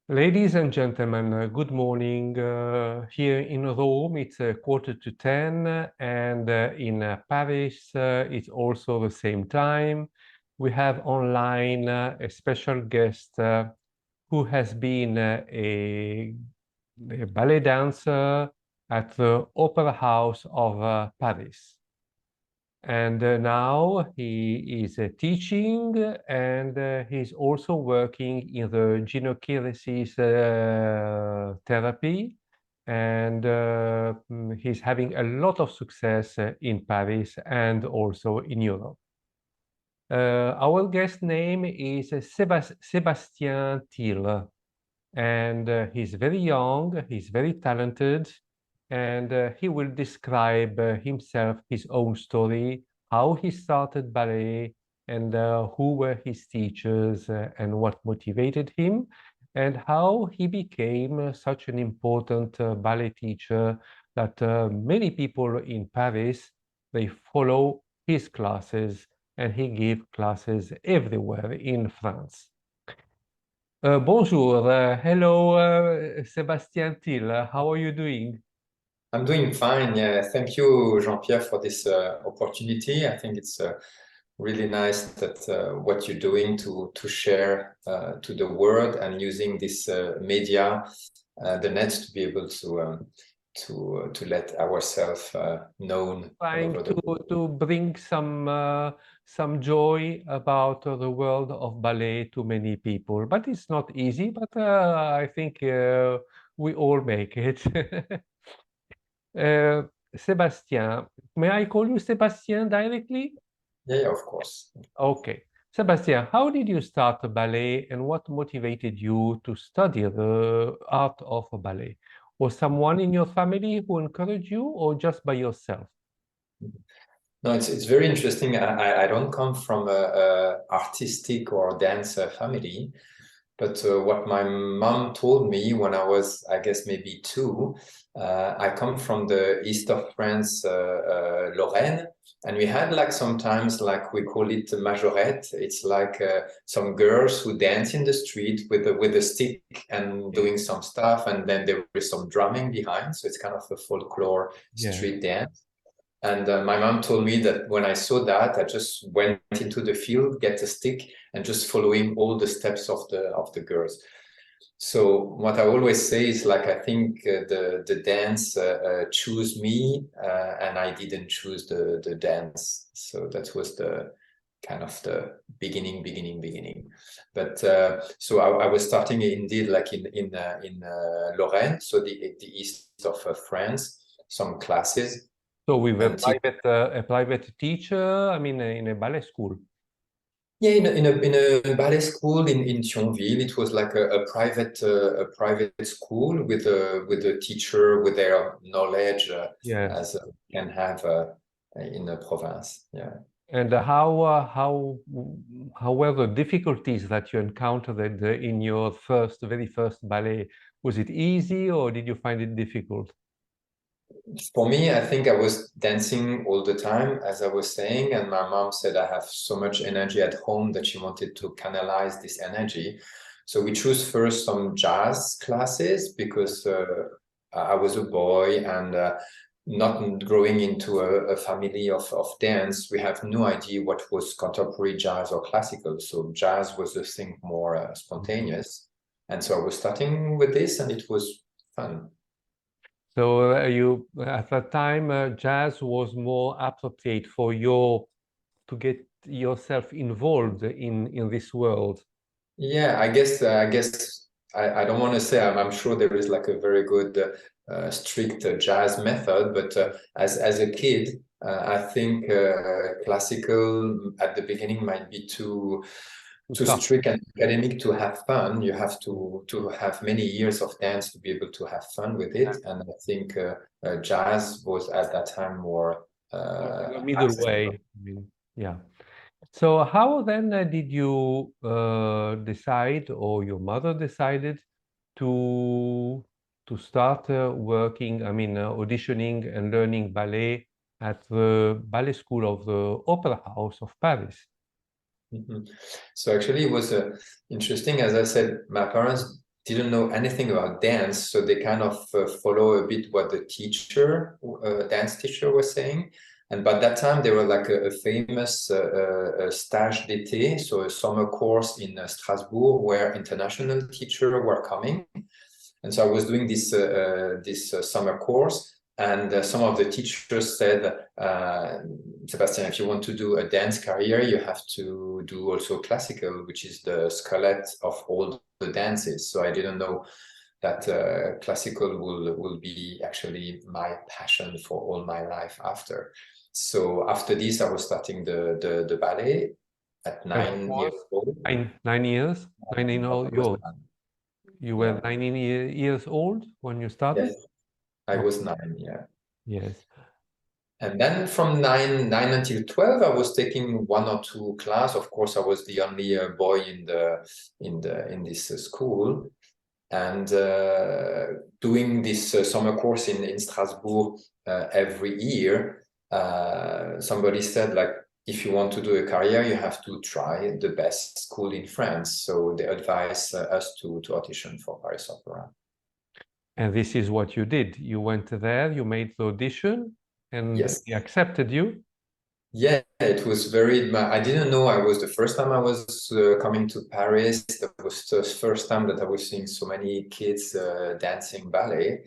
Ladies and gentlemen, good morning. Here in Rome, it's 9:45, and in Paris, it's also the same time. We have online a special guest who has been a ballet dancer at the Opera House of Paris. And now he is teaching, and he's also working in the gyrokinesis therapy. And he's having a lot of success in Paris and also in Europe. Our guest name is Sébastien Thill, and he's very young, he's very talented, and he will describe himself, his own story, how he started ballet, and who were his teachers, and what motivated him, and how he became such an important ballet teacher that many people in Paris, they follow his classes, and he gives classes everywhere in France. Bonjour, hello, Sébastien Thill. How are you doing? I'm doing fine. Yeah, thank you, Jean-Pierre, for this opportunity. I think it's really nice that what you're doing to share to the world and using this media, the net, to be able to let ourselves known all Trying over the world. to bring some joy about the world of ballet to many people, but it's not easy. But I think we all make it. Sébastien, may I call you Sébastien directly? Yeah, of course. Okay. Sébastien, how did you start the ballet, and what motivated you to study the art of ballet? Was someone in your family who encouraged you, or just by yourself? No, it's very interesting. I don't come from a artistic or dancer family. But what my mom told me when I was, I guess, maybe two, I come from the east of France, Lorraine, and we had like sometimes, like we call it majorette. It's like some girls who dance in the street with a stick and doing some stuff, and then there is some drumming behind. So it's kind of a folklore Yeah. street dance. And my mom told me that when I saw that, I just went into the field, get a stick, and just following all the steps of the girls. So what I always say is, like, I think the dance chose me, and I didn't choose the dance. So that was the kind of the beginning. But so I was starting indeed like in Lorraine, so the east of France, some classes. So with Until a private teacher, I mean, in a ballet school. yeah, in a ballet school in Thionville, it was like a private school with a teacher with their knowledge Yes. as can have in a province. Yeah. And how were the difficulties that you encountered in your very first ballet? Was it easy, or did you find it difficult? For me, I think I was dancing all the time, as I was saying, and my mom said I have so much energy at home that she wanted to canalize this energy. So we chose first some jazz classes because I was a boy and not growing into a family of dance. We have no idea what was contemporary jazz or classical. So jazz was the thing more spontaneous. And so I was starting with this, and it was fun. So you at that time, jazz was more appropriate for to get yourself involved in this world. Yeah, I don't want to say I'm sure there is like a very good strict jazz method, but as a kid, I think classical at the beginning might be too Tough. strict and academic to have fun. You have to have many years of dance to be able to have fun with it, and I think jazz was at that time more The middle way. accessible. I mean, yeah. So how then did you decide, or your mother decided to start working, I mean, auditioning and learning ballet at the ballet school of the Opera House of Paris? Mhm. So actually, it was interesting. As I said, my parents didn't know anything about dance, so they kind of follow a bit what the teacher, dance teacher, was saying. And by that time, they were like a famous stage d'été, so a summer course in Strasbourg, where international teachers were coming. And so I was doing this summer course, and some of the teachers said, Sébastien, if you want to do a dance career, you have to do also classical, which is the skeleton of all the dances. So I didn't know that classical will be actually my passion for all my life after. So after this, I was starting the ballet at 9 years old. 9 years? 19 old? You were 19 years old when you started? Yes, I was 9, yeah. Yes. And then from 9 until 12, I was taking 1 or 2 classes. Of course, I was the only boy in this school, and doing this summer course in Strasbourg every year. Somebody said, like, if you want to do a career, you have to try the best school in France. So they advised us to audition for Paris Opera. And this is what you did. You went there, you made the audition, and yes, he accepted you? Yeah, it was very, I didn't know I was the first time I was coming to Paris. That was the first time that I was seeing so many kids dancing ballet.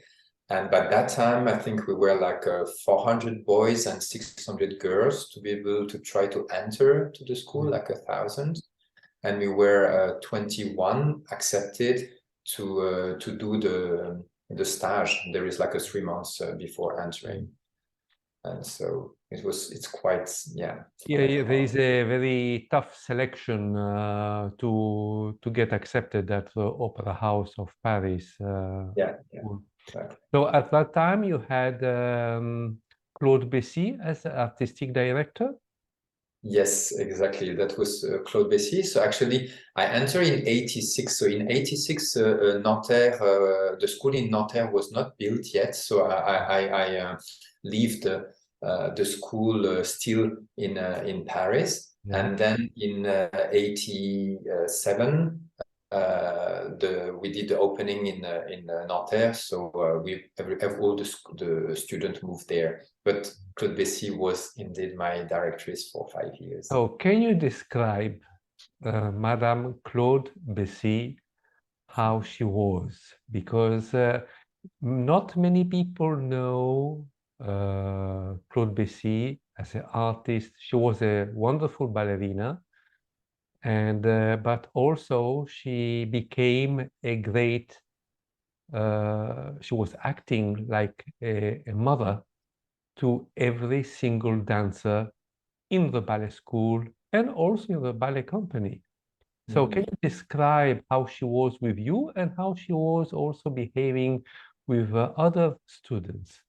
And by that time, I think we were like 400 boys and 600 girls to be able to try to enter to the school, like 1,000. And we were 21 accepted to do the stage. There is like a 3 months before entering. And so it's quite, yeah, there is a very tough selection to get accepted at the Opera House of Paris. Exactly. So at that time you had Claude Bessy as artistic director? Yes, exactly. That was Claude Bessy. So actually, I entered in 86. So in 86, Nanterre, the school in Nanterre was not built yet. So I left the school still in Paris. Yeah. And then in 87, we did the opening in Nanterre. So all the students moved there. But Claude Bessy was indeed my directrice for 5 years. So can you describe Madame Claude Bessy, how she was? Because not many people know Claude Bessy as an artist. She was a wonderful ballerina, and but also she became a great, she was acting like a mother to every single dancer in the ballet school and also in the ballet company. So can you describe how she was with you and how she was also behaving with other students?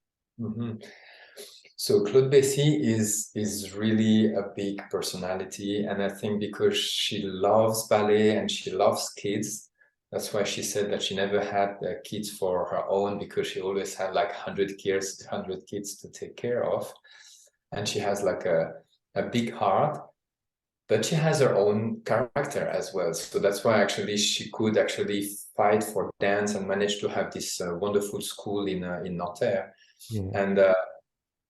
So Claude Bessy is really a big personality, and I think because she loves ballet and she loves kids, that's why she said that she never had kids for her own, because she always had like 100 kids to take care of. And she has like a big heart, but she has her own character as well. So that's why actually she could actually fight for dance and manage to have this wonderful school in Nanterre. Yeah. And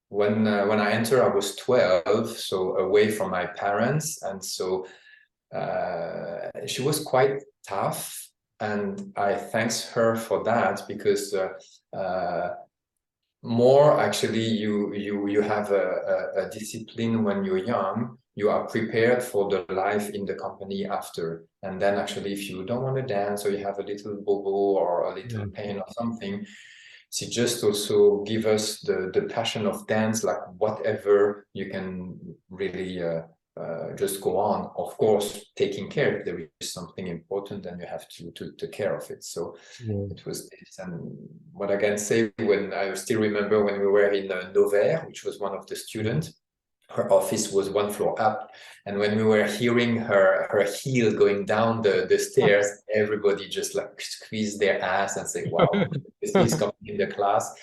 when I entered, I was 12, so away from my parents. And so she was quite tough. And I thanks her for that, because more actually you have a discipline when you're young. You are prepared for the life in the company after. And then actually, if you don't want to dance, or you have a little bobo or a little pain or something, she just also give us the passion of dance, like whatever you can really just go on. Of course, taking care, if there is something important, then you have to take care of it. So it was this. And what I can say, when I still remember when we were in Novaire, which was one of the students, her office was 1 floor up, and when we were hearing her heel going down the stairs, everybody just like squeezed their ass and say, wow, this is coming in the class.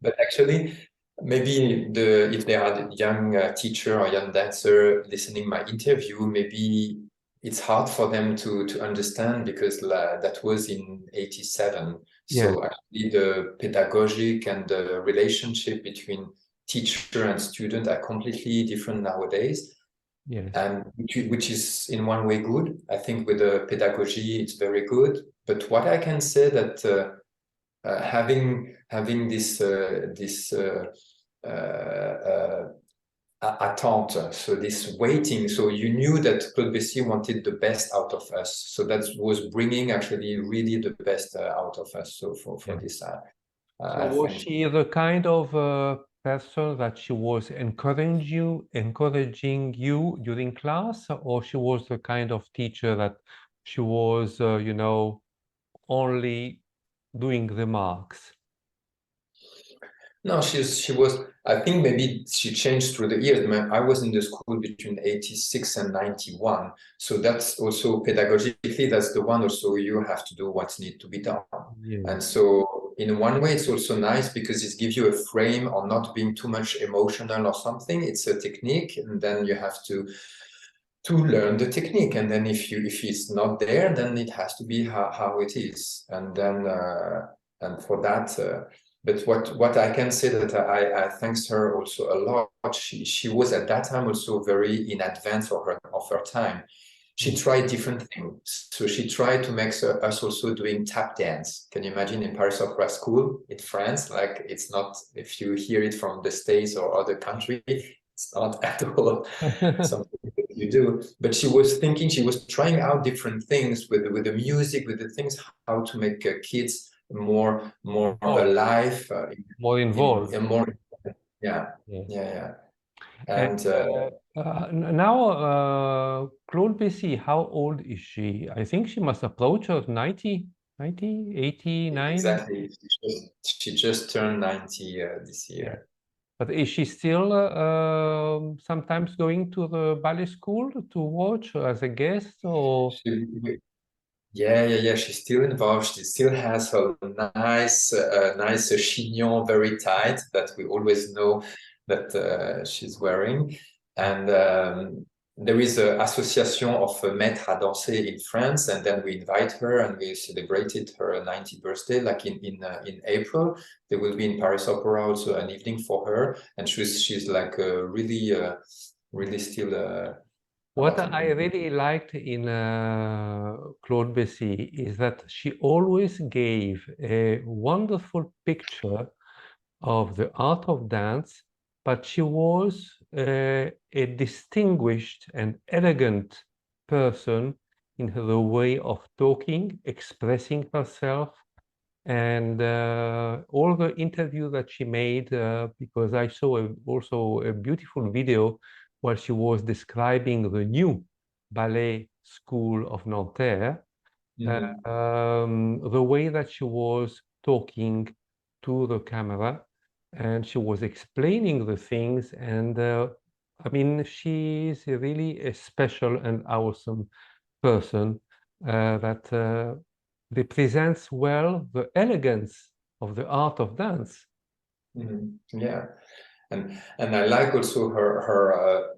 But actually, maybe if they had a young teacher or young dancer listening my interview, maybe it's hard for them to understand because that was in 87. Yeah. So actually the pedagogic and the relationship between teacher and student are completely different nowadays. Yes. And which is in one way good. I think with the pedagogy, it's very good. But what I can say that having this attente, so this waiting, so you knew that Claude Bessy wanted the best out of us, so that was bringing actually really the best out of us. So for Yeah. this, So I was thank she the kind of person that she was encouraging you during class, or she was the kind of teacher that she was, you know, only doing remarks? No, she was. I think maybe she changed through the years. I was in the school between 86 and 91, so that's also pedagogically. That's the one also you have to do what needs to be done. Yeah. And so, in one way, it's also nice because it gives you a frame on not being too much emotional or something. It's a technique, and then you have to learn the technique. And then if it's not there, then it has to be how it is. And then and for that. But what I can say that I thanks her also a lot. She was at that time also very in advance of her time. She tried different things. So she tried to make us also doing tap dance. Can you imagine in Paris Opera School in France? Like it's not, if you hear it from the States or other country, it's not at all something that you do. But she was thinking, she was trying out different things with the music, with the things, how to make kids more alive, more involved. more, yeah. And now Claude Bessy, how old is she? I think she must approach her 90, 89. exactly, she just turned 90 this year. Yeah. But is she still sometimes going to the ballet school to watch as a guest, or? Yeah. She's still involved. She still has her nice chignon, very tight, that we always know that she's wearing. And there is an association of maîtres à danser in France, and then we invite her, and we celebrated her 90th birthday, like in April. There will be in Paris Opera also an evening for her, and she's like really still. What I really liked in Claude Bessy is that she always gave a wonderful picture of the art of dance, but she was a distinguished and elegant person in her way of talking, expressing herself, and all the interview that she made, because I saw also a beautiful video where she was describing the new ballet school of Nanterre, the way that she was talking to the camera and she was explaining the things. And I mean, she's really a special and awesome person that represents well the elegance of the art of dance. Yeah, and I like also her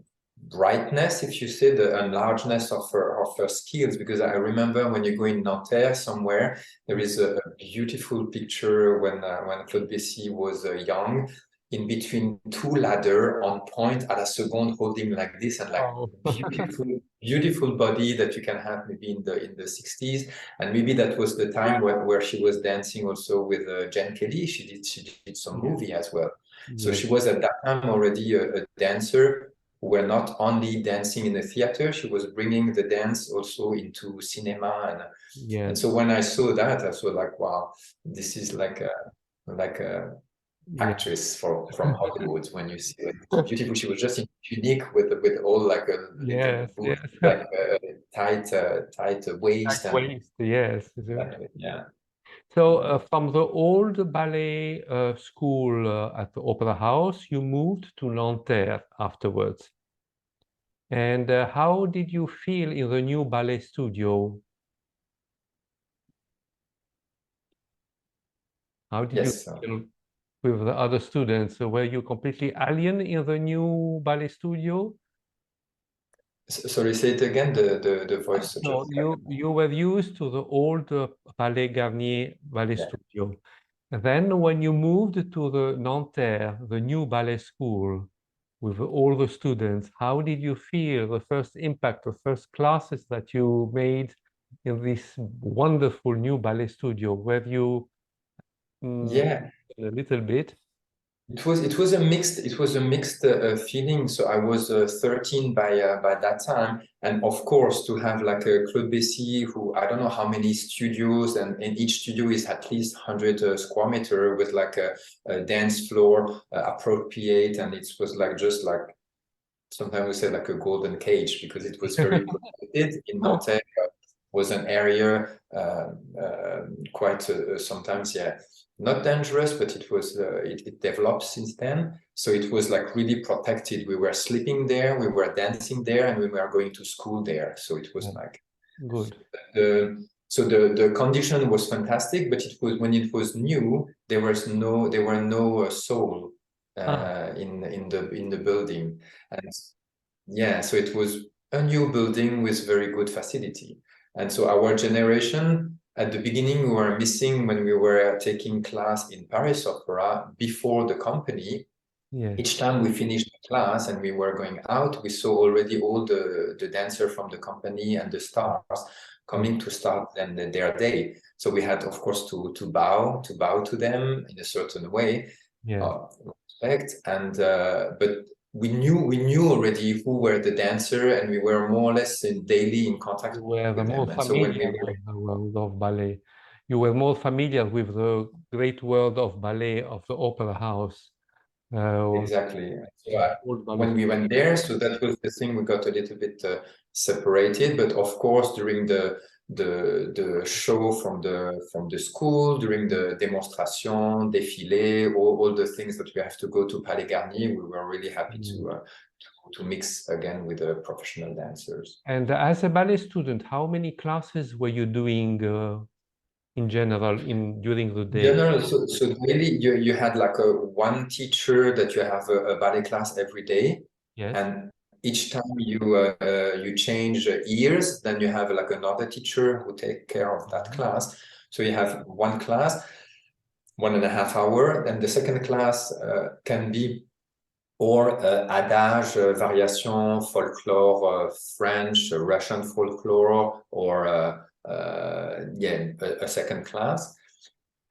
brightness, if you say, the largeness of her skills, because I remember when you go in Nanterre somewhere, there is a beautiful picture when Claude Bessy was young, in between two ladders on point à la seconde, holding like this, and like beautiful body that you can have maybe in the 60s. And maybe that was the time where she was dancing also with Jen Kelly. She did some movie as well. So she was at that time already a dancer who were not only dancing in the theater, she was bringing the dance also into cinema. And so when I saw that, I saw like, wow, this is like a actress from Hollywood. When you see it, it's beautiful. She was just unique with all like a little boot, like tight waist. Tight waist, yes. Yeah. So from the old ballet school at the Opera House, you moved to Nanterre afterwards. And how did you feel in the new ballet studio? How did you feel with the other students? Were you completely alien in the new ballet studio? Sorry, say it again, the voice So just you were used to the old Palais Garnier ballet yeah. studio. Then when you moved to the Nanterre, the new ballet school, with all the students, how did you feel the first impact, the first classes that you made in this wonderful new ballet studio? Were you Yeah. a little bit? It was a mixed feeling. So I was 13 by that time, and of course to have like a Claude Bessy, who I don't know how many studios, and in each studio is at least 100 square meter with like a dance floor appropriate, and it was like just like sometimes we say like a golden cage because it was very protected in Nanterre. Was an area quite sometimes not dangerous, but it was it developed since then. So it was like really protected. We were sleeping there, we were dancing there, and we were going to school there. So it was like good. So the condition was fantastic, but it was when it was new, there were no soul in the building, and yeah, so it was a new building with very good facility. And so our generation, at the beginning, we were missing when we were taking class in Paris Opera before the company. Yes. Each time we finished the class and we were going out, we saw already all the dancer from the company and the stars coming to start their day. So we had, of course, to bow to them in a certain way, Yeah. respect. And but we knew already who were the dancer, and we were more or less daily in contact You were with more them. And so when we familiar were with the world of ballet. You were more familiar with the great world of ballet of the opera house. exactly. So Old ballet. when we went there, so that was the thing, we got a little bit separated. But of course, during the show from the school, during the demonstration, défilé, all the things that we have to go to Palais Garnier, we were really happy to mix again with the professional dancers. And as a ballet student, how many classes were you doing in general during the day? General, so daily you had like a one teacher that you have a ballet class every day, Yes. and each time you change years, then you have like another teacher who take care of that class. So you have one class, 1.5 hours, and the second class can be or adage, variation, folklore, French, Russian folklore, or a second class.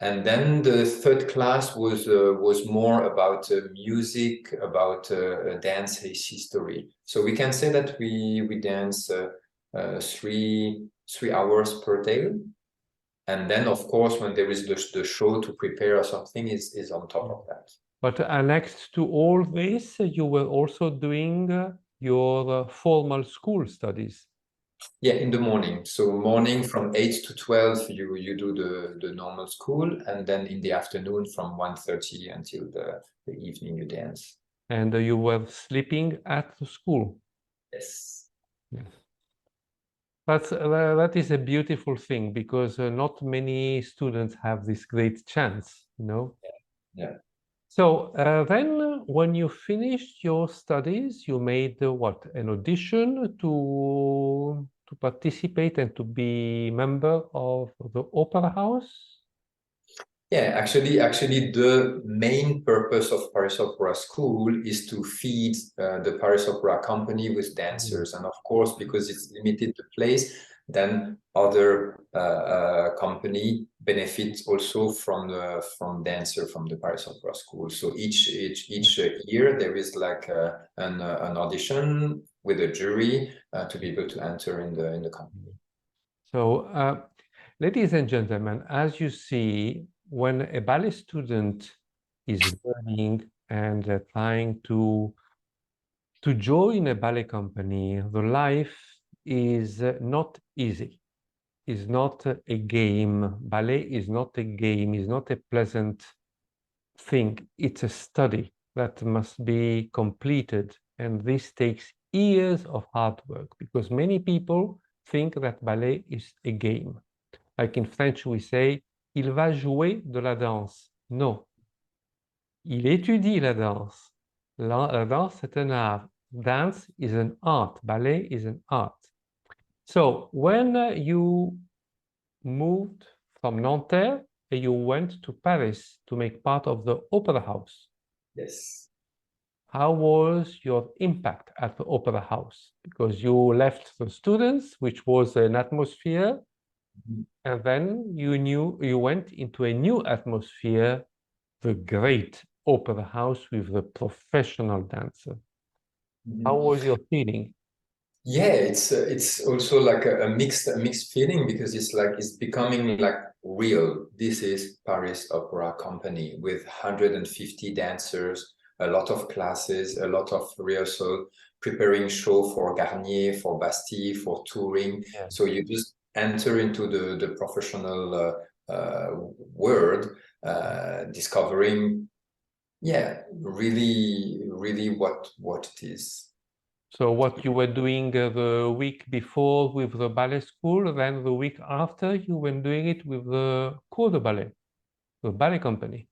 And then the third class was more about music, about dance history. So we can say that we dance 3 hours per day. And then, of course, when there is the show to prepare or something, is on top of that. But next to all this, you were also doing your formal school studies. Yeah, in the morning. So morning from 8 to 12, you do the normal school, and then in the afternoon from 1:30 until the evening you dance. And you were sleeping at the school. Yes. Yes. That is a beautiful thing because not many students have this great chance, you know. Yeah. So then when you finished your studies, you made what? An audition to participate and to be member of the opera house? Yeah, actually, the main purpose of Paris Opera School is to feed the Paris Opera Company with dancers, and of course, because it's limited to place, then other company benefits also from dancer from the Paris Opera School. So each year there is like an audition with a jury to be able to enter in the company. So, ladies and gentlemen, as you see, when a ballet student is learning and trying to join a ballet company, the life is not easy. Is not a game. Ballet is not a game. Is not a pleasant thing. It's a study that must be completed, and this takes years of hard work because many people think that ballet is a game. Like in French, we say, il va jouer de la danse. Non. Il étudie la danse. La danse, c'est un art. dance is an art. Ballet is an art. So when you moved from Nanterre, you went to Paris to make part of the Opera House. Yes. How was your impact at the Opera House? Because you left the students, which was an atmosphere, and then you went into a new atmosphere, the great Opera House with the professional dancer. How was your feeling? Yeah, it's also like a mixed feeling, because it's like it's becoming like real. This is Paris Opera Company with 150 dancers, a lot of classes, a lot of rehearsal, preparing show for Garnier, for Bastille, for touring. Yeah. So you just enter into the professional world, discovering, yeah, really what it is. So what you were doing the week before with the ballet school, then the week after you were doing it with the Cours de Ballet, the ballet company.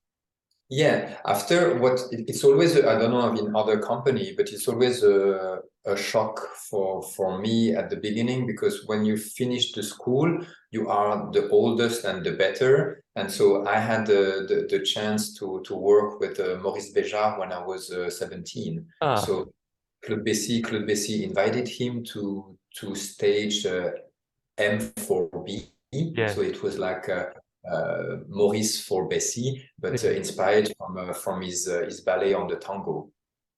Yeah, after it's always, I don't know in other company, but it's always a shock for me at the beginning, because when you finish the school, you are the oldest and the better. And so I had the chance to work with Maurice Béjart when I was 17. Ah, So Claude Bessy invited him to stage M4B. yes. So it was like Maurice for Bessy, but Yeah. inspired from his ballet on the tango.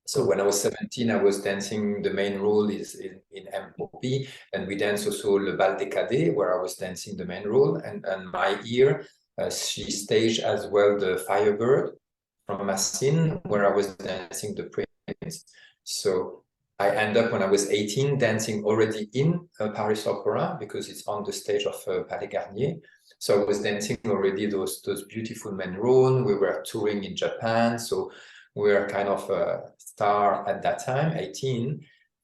So Cool. when I was 17, I was dancing. The main role is in M4B, and we dance also Le Bal des Cadets, where I was dancing the main role. And my ear, she staged as well the Firebird from Massine, where I was dancing the Prince. So I end up when I was 18 dancing already in Paris Opera, because it's on the stage of Palais Garnier. So I was dancing already those beautiful main roles. We were touring in Japan, so we were kind of a star at that time, 18.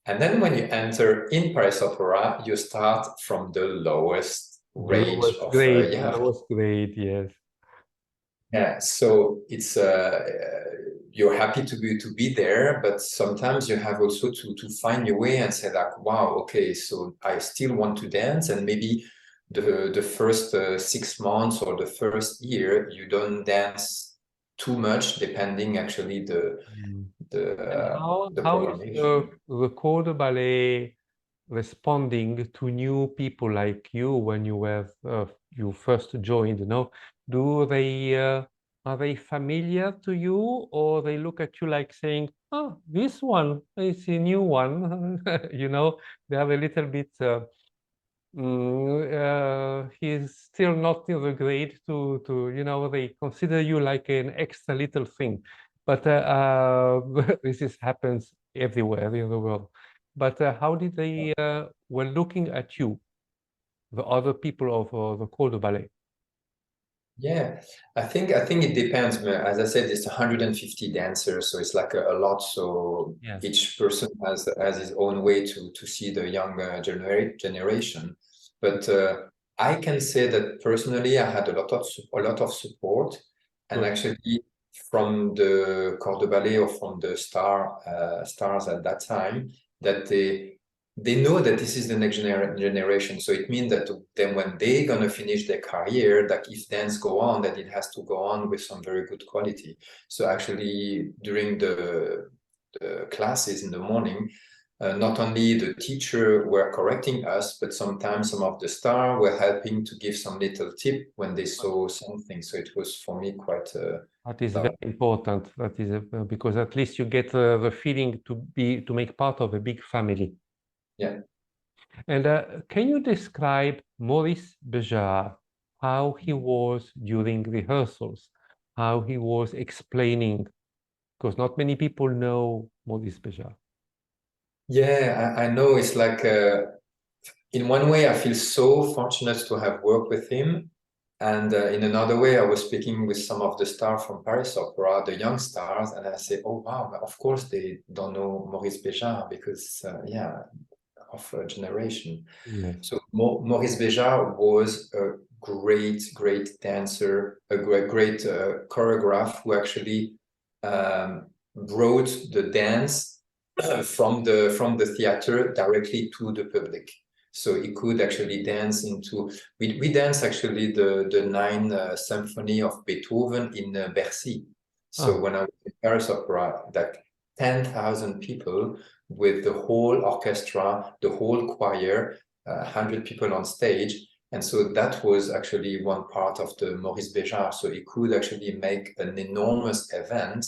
And then when you enter in Paris Opera, you start from the lowest The range lowest of grade, the yeah. lowest grade, yes. Yeah, so it's you're happy to be there, but sometimes you have also to find your way and say like, wow, okay, so I still want to dance, and maybe the first 6 months or the first year you don't dance too much, depending actually Mm. the And uh, the how is programmation. the Corps de Ballet responding to new people like you when you first joined? You know, do they are they familiar to you, or they look at you like saying, "Oh, this one is a new one." You know, they have a little bit. He's still not in the grade to you know, they consider you like an extra little thing, but this is happens everywhere in the world. But how did they were looking at you, the other people of the Corps de Ballet? Yeah, I think it depends. As I said, it's 150 dancers, so it's like a lot. So Yes. each person has his own way to see the young generation. But I can say that personally, I had a lot of support, and Good. actually from the corps de ballet or from the stars at that time, that they know that this is the next generation. So it means that then when they're gonna finish their career, that if dance go on, that it has to go on with some very good quality. So actually during the classes in the morning, not only the teacher were correcting us, but sometimes some of the stars were helping to give some little tip when they saw something. So it was for me quite That is very love. important. That is because at least you get the feeling to make part of a big family. Yeah. And can you describe Maurice Béjart, how he was during rehearsals, how he was explaining? Because not many people know Maurice Béjart. Yeah, I know it's like in one way, I feel so fortunate to have worked with him. And in another way, I was speaking with some of the stars from Paris Opera, the young stars, and I say, oh, wow, of course they don't know Maurice Béjart because, yeah, of a generation. Yes. So Maurice Béjart was a great dancer, a great choreographer who actually brought the dance from the theater directly to the public. So he could actually dance into. We dance actually the Ninth Symphony of Beethoven in Bercy. So when I was in Paris Opera, like 10,000 people with the whole orchestra, the whole choir, 100 people on stage. And so that was actually one part of the Maurice Béjart. So he could actually make an enormous event,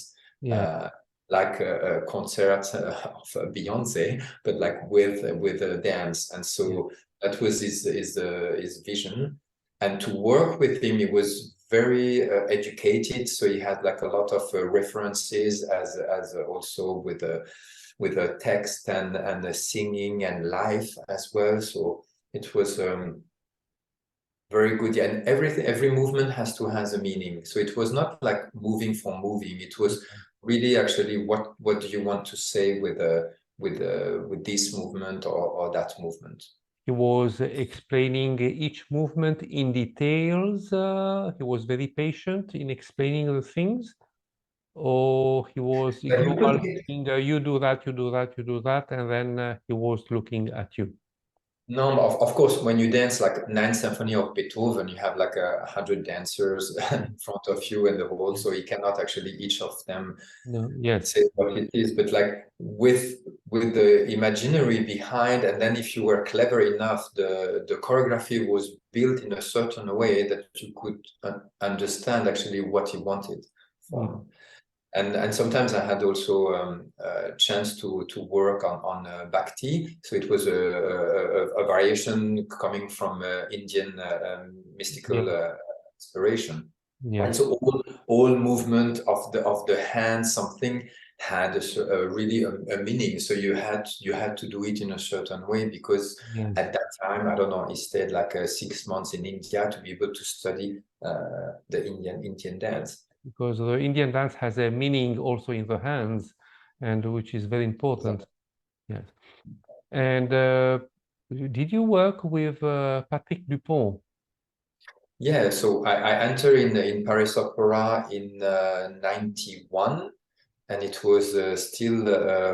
like a concert of Beyonce, but like with a dance. And so that was his vision. And to work with him, he was very educated. So he had like a lot of references as also with a text and the singing and live as well. So it was very good. And every movement has to has a meaning. So it was not like moving for moving. It was really actually what do you want to say with this movement or that movement. He was explaining each movement in details. He was very patient in explaining the things, or he was global, saying, you do that, you do that, you do that, and then he was looking at you. No, of course, when you dance like Ninth Symphony of Beethoven, you have like 100 dancers in front of you in the hall, so you cannot actually each of them say what it is. But like with the imaginary behind, and then if you were clever enough, the choreography was built in a certain way that you could understand actually what he wanted from. And sometimes I had also a chance to work on Bhakti. So it was a variation coming from Indian mystical inspiration. And so all movement of the hand, something had really a meaning. So you had to do it in a certain way because at that time, I don't know, he stayed like 6 months in India to be able to study the Indian dance. Because the Indian dance has a meaning also in the hands, and which is very important. Yes. And did you work with Patrick Dupont? Yeah, so I entered in Paris Opera in 91, and it was still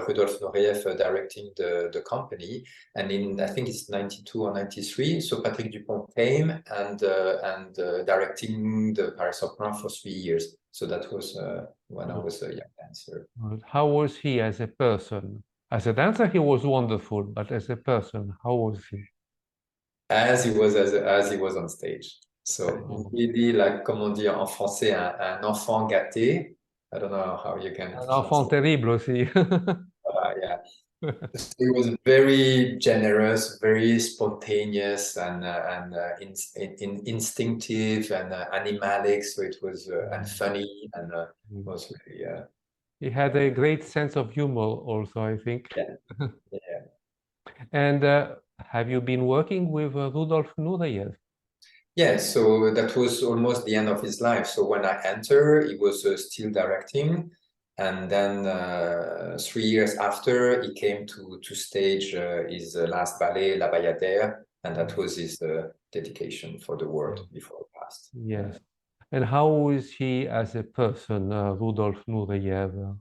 Rudolf Nureyev directing the company. And in I think it's 92 or 93, so Patrick Dupont came and directing the Paris Opera for 3 years. So that was when I was a young dancer. How was he as a person? As a dancer, he was wonderful, but as a person, how was he? As he was on stage. So really, like, comment on dit en français, un enfant gâté. I don't know how you can. Un enfant terrible aussi. Yeah. He was very generous, very spontaneous, and instinctive and animalic. So it was and funny, and was really. He had a great sense of humor, also, I think. Yeah. And have you been working with Rudolf Nureyev? Yeah, so that was almost the end of his life. So when I entered, he was still directing. And then 3 years after, he came to stage his last ballet, La Bayadère, and that was his dedication for the world before he passed. Yes. And how is he as a person, Rudolf Nureyev?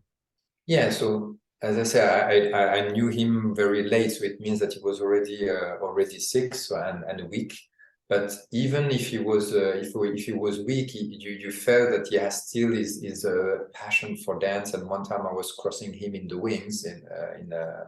Yeah, so as I said, I knew him very late, so it means that he was already sick, so, and weak. But even if he was if he was weak, you felt that he has still his passion for dance. And one time I was crossing him in the wings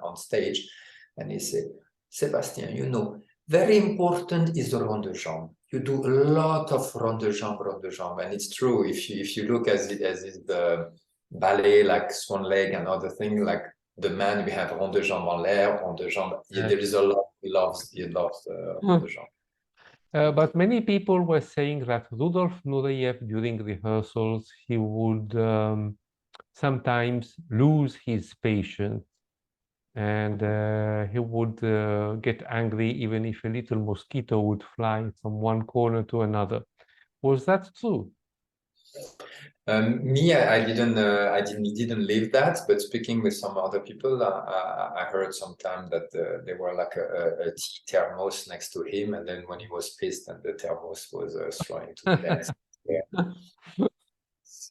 on stage, and he said, "Sébastien, you know, very important is the rond de jambe. You do a lot of rond de jambe, and it's true. If you look as the ballet like swan leg and other things, like the man, we have rond de jambe en l'air, rond de jambe. Yeah. There is a lot he loves rond de jambe. But many people were saying that Rudolf Nureyev, during rehearsals, he would sometimes lose his patience, and he would get angry even if a little mosquito would fly from one corner to another. Was that true? Me, I didn't live that, but speaking with some other people, I heard sometime that there were like a tea thermos next to him, and then when he was pissed, and the thermos was trying to dance. Yeah.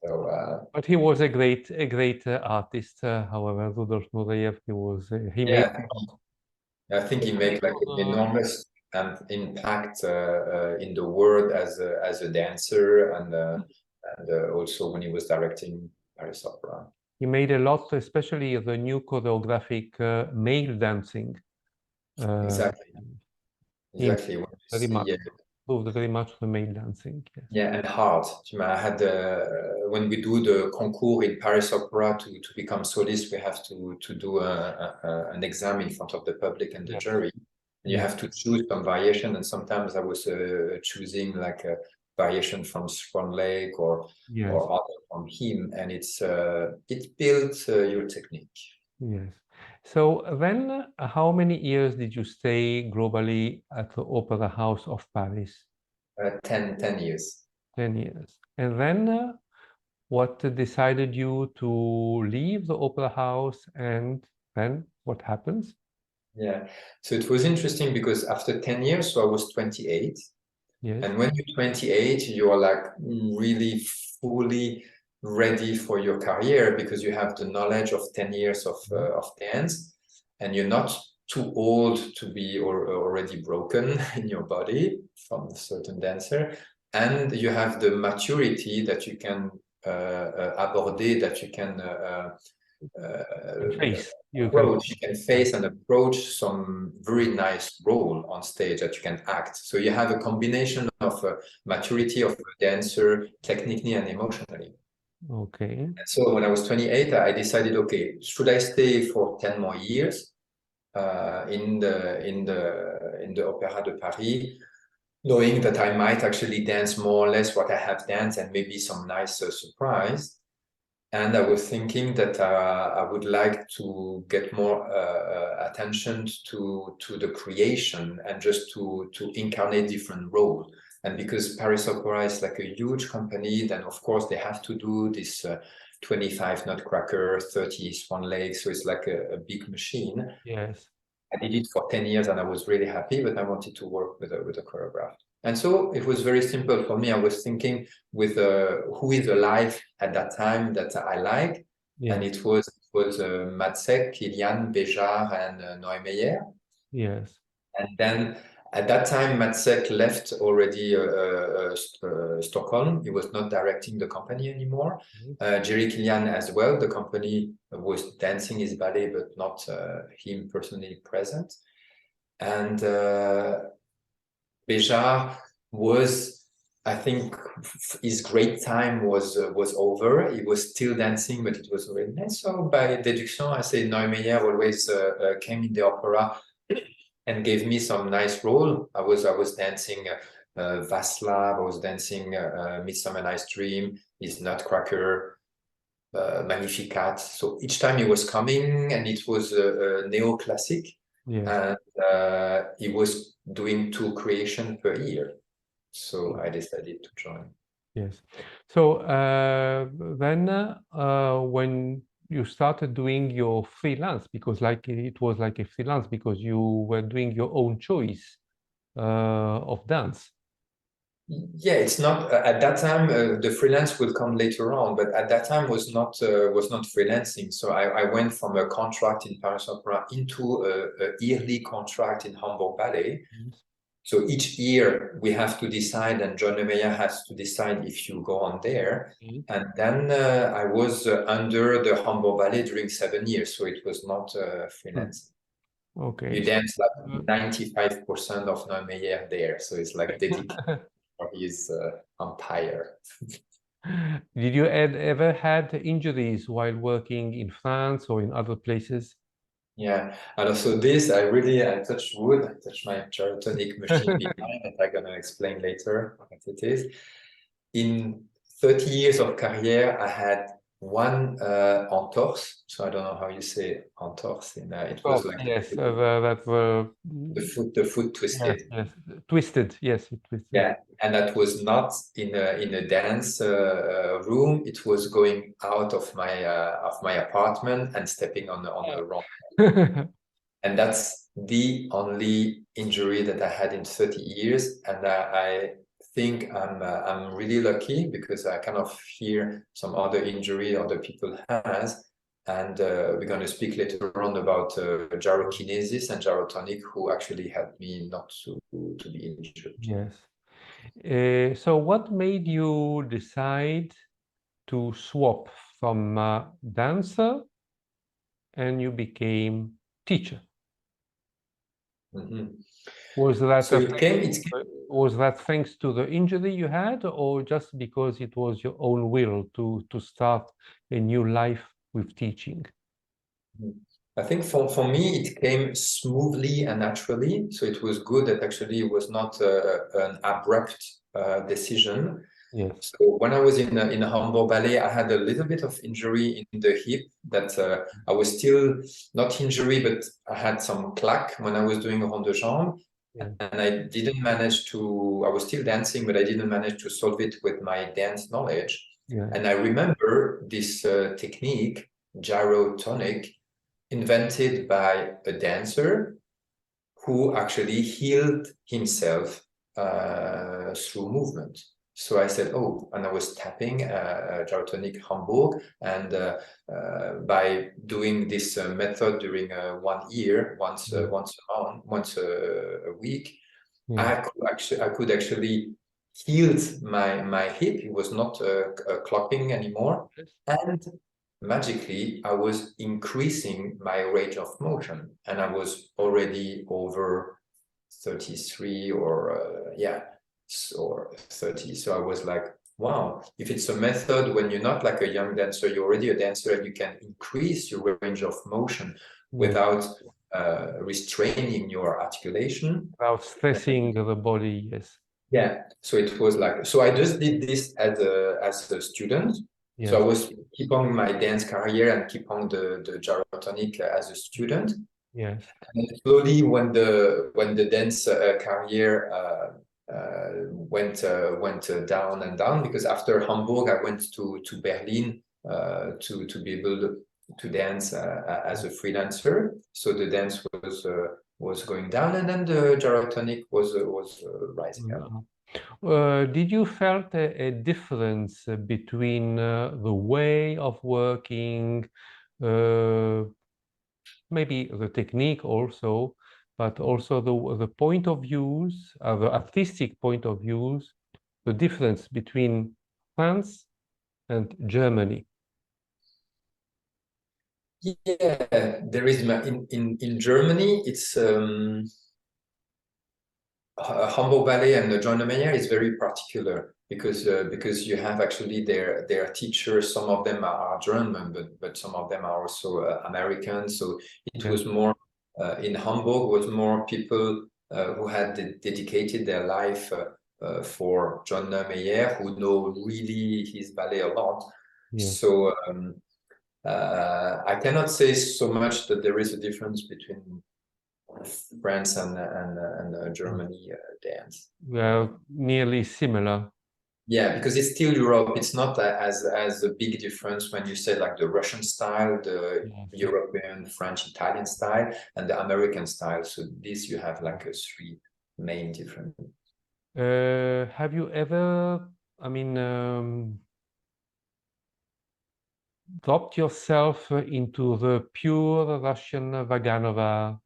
So but he was a great artist. However, Rudolf Nureyev, he made yeah, I think he made like an enormous impact in the world as a dancer and also when he was directing Paris Opera. he made a lot, especially the new choreographic male dancing. Exactly. He Exactly. When you very much see, improved very much the male dancing. Yes. yeah, and hard. I had when we do the concours in Paris Opera to become solist, we have to do an exam in front of the public and the Yes. jury. And you Yes. have to choose some variation, and sometimes I was choosing like a variation from Swan Lake or Yes. or other from him, and it builds your technique. Yes. So then, how many years did you stay globally at the Opera House of Paris? 10 years. 10 years. And then, what decided you to leave the Opera House, and then what happens? Yeah. So it was interesting because after 10 years, so I was 28. Yes. And when you're 28, you are like really fully ready for your career because you have the knowledge of 10 years of dance, and you're not too old to be already broken in your body from a certain dancer. And you have the maturity that you can aborder, that you can Face. approach. You can face and approach some very nice role on stage that you can act. So you have a combination of maturity of a dancer, technically and emotionally. Okay. And so when I was 28, I decided, okay, should I stay for 10 more years in the Opéra de Paris, knowing that I might actually dance more or less what I have danced and maybe some nice surprise. And I was thinking that I would like to get more attention to the creation and just to incarnate different roles. And because Paris Opera is like a huge company, then of course they have to do this 25 Nutcracker, 30 Swan Lake. So it's like a big machine. Yes. I did it for 10 years and I was really happy, but I wanted to work with a choreographer. And so it was very simple for me. I was thinking with who is alive at that time that I like. Yes. And it was Matsek, Kilian, Béjar, and Noé Meyer. Yes. And then at that time, Matsek left already Stockholm. He was not directing the company anymore. GYROKINESIS as well. The company was dancing his ballet, but not him personally present. And Béjar was, I think, his great time was over. He was still dancing, but it was already nice. So by deduction, I say Noé Meyer always came in the opera and gave me some nice role. I was dancing Vaslav, I was dancing Midsummer Night's Dream, his Nutcracker, Magnificat. So each time he was coming, and it was a neoclassic, Yes. and he was doing 2 creations per year. So I decided to join. Yes. So then, when you started doing your freelance, because like it was like a freelance because you were doing your own choice of dance. Yeah, it's not at that time. The freelance will come later on, but at that time was not freelancing. So I went from a contract in Paris Opera into a yearly contract in Hamburg Ballet. Yes. So each year we have to decide, and John Lemeyer has to decide if you go on there. And then I was under the Hamburg Ballet during 7 years, so it was not freelancing. Okay. You dance like 95% of Neumeyer there, so it's like dedicated for his empire. Did you ever had injuries while working in France or in other places? Yeah, and also this, I touch wood, I touch my gyrotonic machine behind, and I'm gonna explain later what it is. In 30 years of career, I had one entorse. So I don't know how you say entorse. It was like Yes, the foot twisted. yes, twisted. Yes, it twisted. Yeah, and that was not in a dance room. It was going out of my apartment and stepping on the wrong. And that's the only injury that I had in 30 years. And I think I'm really lucky because I kind of hear some other injury other people has. And we're going to speak later on about gyrokinesis and gyrotonic, who actually helped me not to be injured. Yes. So what made you decide to swap from dancer and you became teacher? Mm-hmm. Was that So was that thanks to the injury you had, or just because it was your own will to start a new life with teaching? I think for me, it came smoothly and naturally. So it was good that actually it was not an abrupt decision. Yes. So when I was in Hamburg Ballet, I had a little bit of injury in the hip that I was still not injury, but I had some claque when I was doing rond de jambe. Yeah. And I didn't manage to, I was still dancing, but I didn't manage to solve it with my dance knowledge. Yeah. And I remember this technique, gyrotonic, invented by a dancer who actually healed himself through movement. So I said, oh, and I was tapping gyrotonic Hamburg, and by doing this method during 1 year, once a week, Yeah. I could actually heal my hip. It was not clopping anymore, and magically I was increasing my range of motion, and I was already over 33 or or 30. So I was like, wow, if it's a method when you're not like a young dancer, you're already a dancer, and you can increase your range of motion without restraining your articulation, without stressing the body. Yes. yeah. So it was like, so I just did this as a student. Yes. So I was keep on my dance career and keep on the gyrotonic as a student. Yes. And slowly, when the dance career went down and down, because after Hamburg I went to Berlin to be able to dance as a freelancer. So the dance was going down, and then the gyrotonic was rising up. Did you felt a difference between the way of working, maybe the technique also, but also the point of views, the artistic point of views, the difference between France and Germany? Yeah, there is in Germany. It's Hamburg Ballet and the Joint Meyer is very particular because you have actually their teachers. Some of them are German, but some of them are also American. So it was more in Hamburg was more people who had dedicated their life for John Meyer, who know really his ballet a lot. So I cannot say so much that there is a difference between France and Germany dance. Well, nearly similar. Yeah, because it's still Europe. It's not as a big difference when you say like the Russian style, the European, French, Italian style, and the American style. So this you have like a 3 main difference. Have you ever, dropped yourself into the pure Russian Vaganova?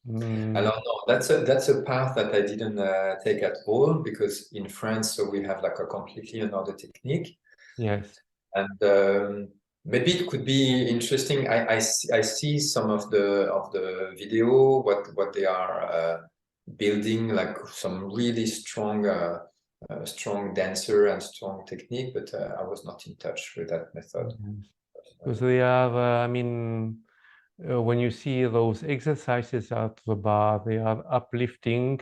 No, that's a path that I didn't take at all, because in France, so we have like a completely another technique. Yes. And maybe it could be interesting. I see some of the video what they are building, like some really strong dancer and strong technique, but I was not in touch with that method. Because they are, when you see those exercises at the bar, they are uplifting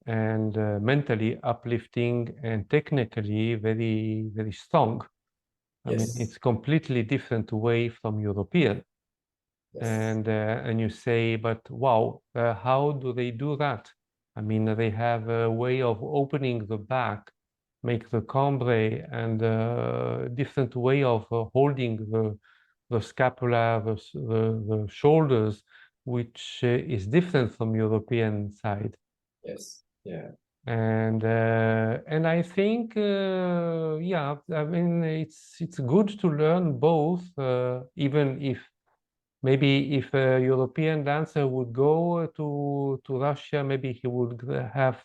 and mentally uplifting and technically very, very strong. I mean, it's completely different way from European. And you say, but wow, how do they do that? I mean, they have a way of opening the back, make the cambre, and a different way of holding the scapula, the shoulders, which is different from European side. Yes, yeah. And I think yeah, I mean it's good to learn both, even if maybe if a European dancer would go to Russia, maybe he would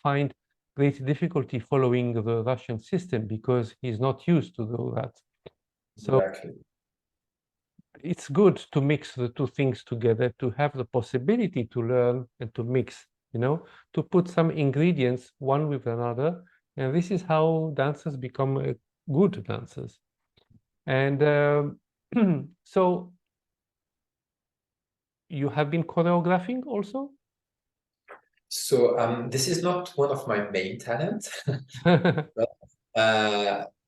find great difficulty following the Russian system because he's not used to do that. So Exactly. it's good to mix the two things together, to have the possibility to learn and to mix, to put some ingredients one with another. And this is how dancers become good dancers. And so you have been choreographing also? So this is not one of my main talents.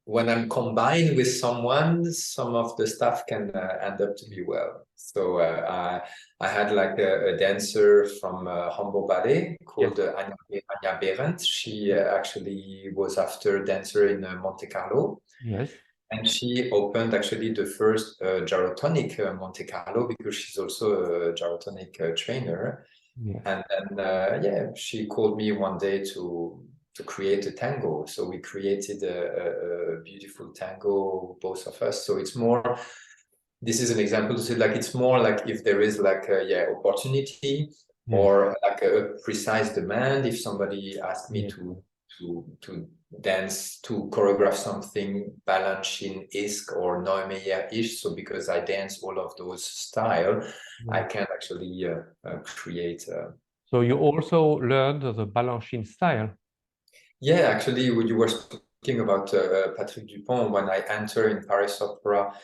When I'm combined with someone, some of the stuff can end up to be well. So I had like a dancer from Hamburg Ballet called Anya Behrendt. She actually was after dancer in Monte Carlo. Yes. And she opened actually the first gyrotonic Monte Carlo because she's also a gyrotonic trainer. Yes. And then yeah, she called me one day to create a tango. So we created a beautiful tango, both of us. So it's more, this is an example to say like it's more like if there is like a opportunity or like a precise demand. If somebody asked me to dance, to choreograph something Balanchine-esque or Neumeyer-ish, so because I dance all of those style, I can actually create. So you also learned the Balanchine style. Yeah, actually, you were speaking about Patrick Dupont. When I entered in Paris Opera,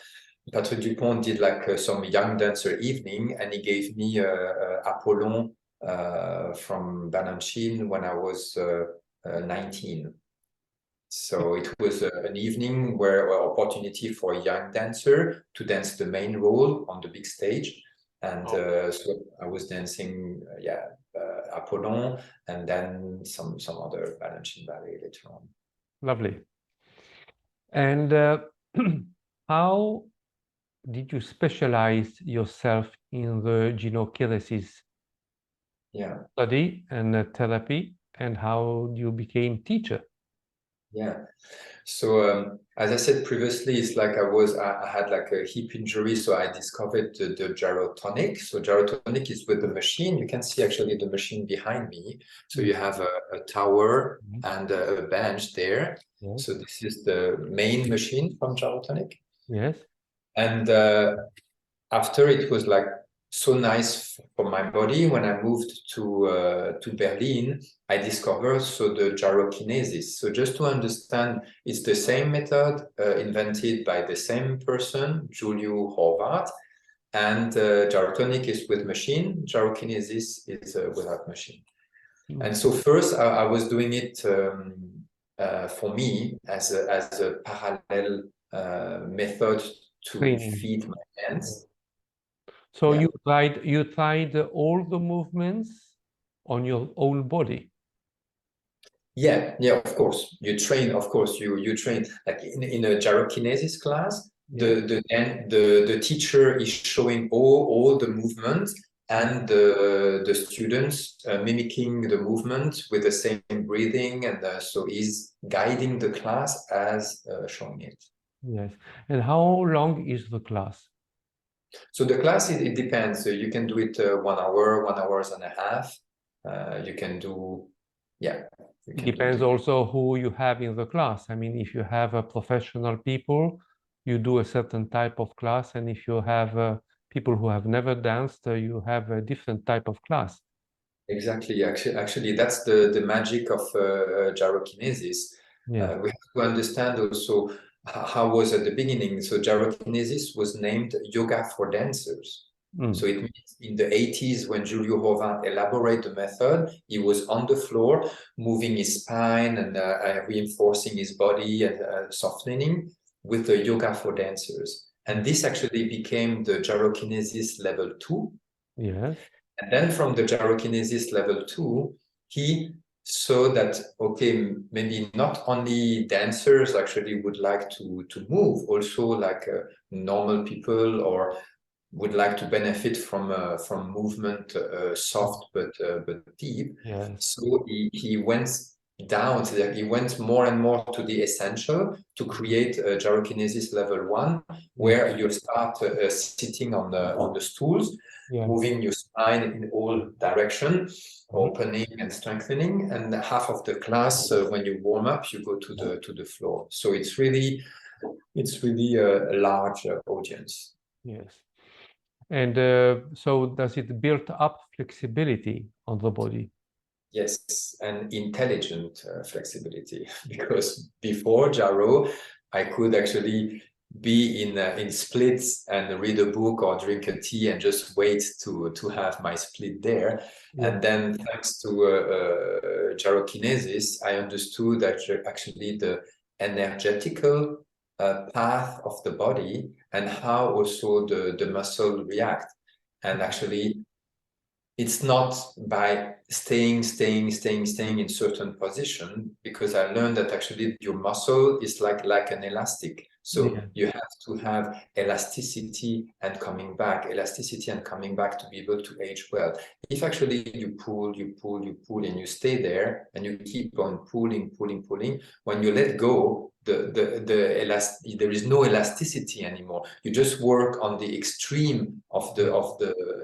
Patrick Dupont did like some young dancer evening, and he gave me Apollon from Balanchine when I was 19. So it was an evening where an opportunity for a young dancer to dance the main role on the big stage. And so I was dancing, Apollon, and then some other Balanchine ballet later on. Lovely. And how did you specialize yourself in the gyrokinesis study and therapy, and how you became teacher? Yeah. So as I said previously, it's like I had like a hip injury, so I discovered the gyrotonic. So gyrotonic is with the machine. You can see actually the machine behind me. So you have a tower and a bench there. So this is the main machine from gyrotonic. Yes. And after it was like so nice for my body. When I moved to Berlin, I discovered the gyrokinesis. So just to understand, it's the same method invented by the same person, Giulio Horvath, and gyrotonic is with machine, gyrokinesis is without machine. And so first I was doing it for me as a parallel method to feed my hands. So you tried all the movements on your own body. Yeah, of course. You train, of course, you train like in a gyrokinesis class, the teacher is showing all the movements and the students mimicking the movement with the same breathing, and so he's guiding the class as showing it. Yes. And how long is the class? So the class, it depends. So you can do it 1 hour, 1.5 hours. You can do, It depends also who you have in the class. I mean, if you have professional people, you do a certain type of class, and if you have people who have never danced, you have a different type of class. Exactly. Actually, that's the magic of gyrokinesis. We have to understand also how was at the beginning. So gyrokinesis was named yoga for dancers. So it means in the 80s, when Giulio Horvath elaborated the method, he was on the floor, moving his spine and reinforcing his body and softening with the yoga for dancers. And this actually became the gyrokinesis level 2. Yes. And then from the gyrokinesis level 2, he saw that, okay, maybe not only dancers actually would like to move, also like normal people or would like to benefit from movement, soft but deep. Yes. So he went down. So that he went more and more to the essential to create a gyrokinesis level 1, where you start sitting on the stools, moving your spine in all directions, opening and strengthening. And half of the class, when you warm up, you go to the floor. So it's really a large audience. Yes. And so does it build up flexibility on the body? Yes, and intelligent flexibility, because before gyro, I could actually be in splits and read a book or drink a tea and just wait to have my split there. And then thanks to gyrokinesis, I understood that actually the energetical path of the body and how also the muscle react. And actually, it's not by staying in certain position, because I learned that actually your muscle is like an elastic. So you have to have elasticity and coming back to be able to age well. If actually you pull, and you stay there and you keep on pulling, when you let go, there is no elasticity anymore. You just work on the extreme of the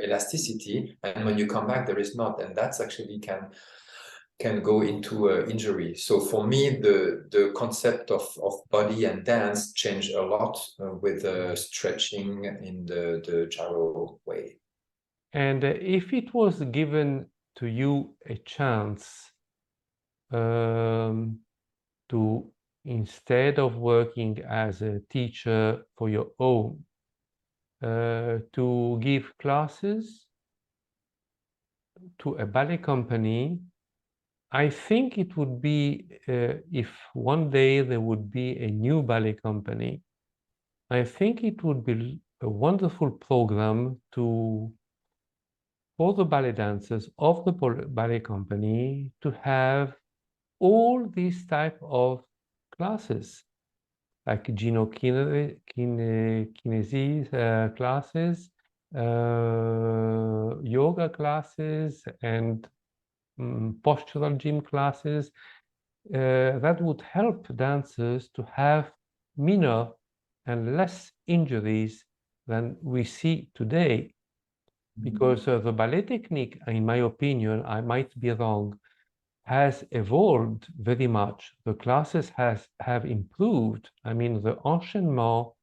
elasticity, and when you come back, there is not, and that's actually can go into injury. So for me, the concept of body and dance changed a lot with stretching in the gyro way. And if it was given to you a chance to, instead of working as a teacher for your own, to give classes to a ballet company, I think it would be, if one day there would be a new ballet company, I think it would be a wonderful program for the ballet dancers of the ballet company to have all these type of classes, like gyrokinesis classes, yoga classes, and postural gym classes, that would help dancers to have meaner and less injuries than we see today. Because the ballet technique, in my opinion, I might be wrong, has evolved very much. The classes have improved. I mean, the enchaînements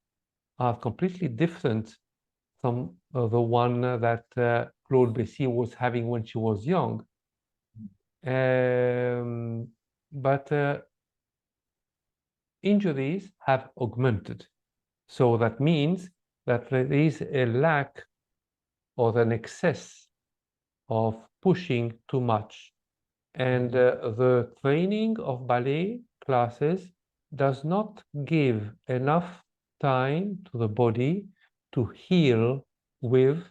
are completely different from the one that Claude Bessy was having when she was young. But injuries have augmented. So that means that there is a lack or an excess of pushing too much. And the training of ballet classes does not give enough time to the body to heal with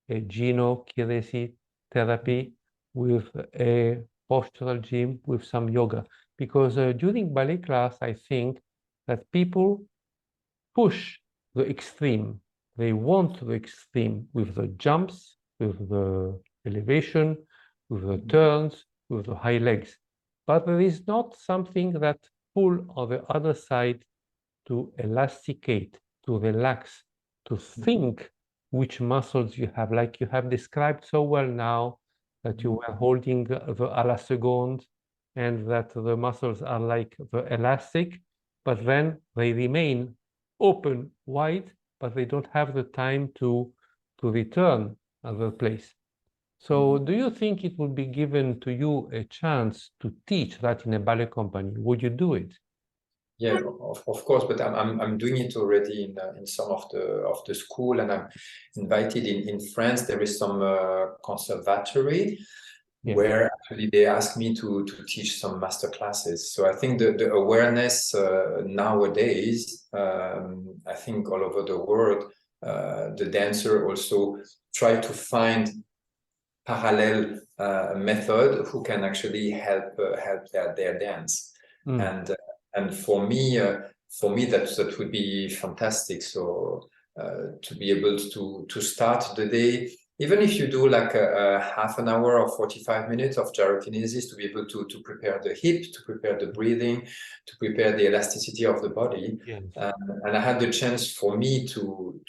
a gyrokinesis therapy, with a postural gym, with some yoga. Because during ballet class, I think that people push the extreme. They want the extreme with the jumps, with the elevation, with the turns, with the high legs. But there is not something that pull on the other side to elasticate, to relax, to think which muscles you have, like you have described so well now, that you were holding the à la seconde, and that the muscles are like the elastic, but then they remain open, wide, but they don't have the time to return at the place. So do you think it would be given to you a chance to teach that in a ballet company? Would you do it? Yeah, of course, but I'm doing it already in some of the school, and I'm invited in France. There is some conservatory where actually they ask me to teach some master classes. So I think the awareness nowadays, I think all over the world, the dancer also try to find parallel method who can actually help their dance. And for me that would be fantastic. So to be able to start the day even if you do like a half an hour or 45 minutes of gyrokinesis to be able to prepare the hip, to prepare the breathing, to prepare the elasticity of the body. Yes. And I had the chance for me to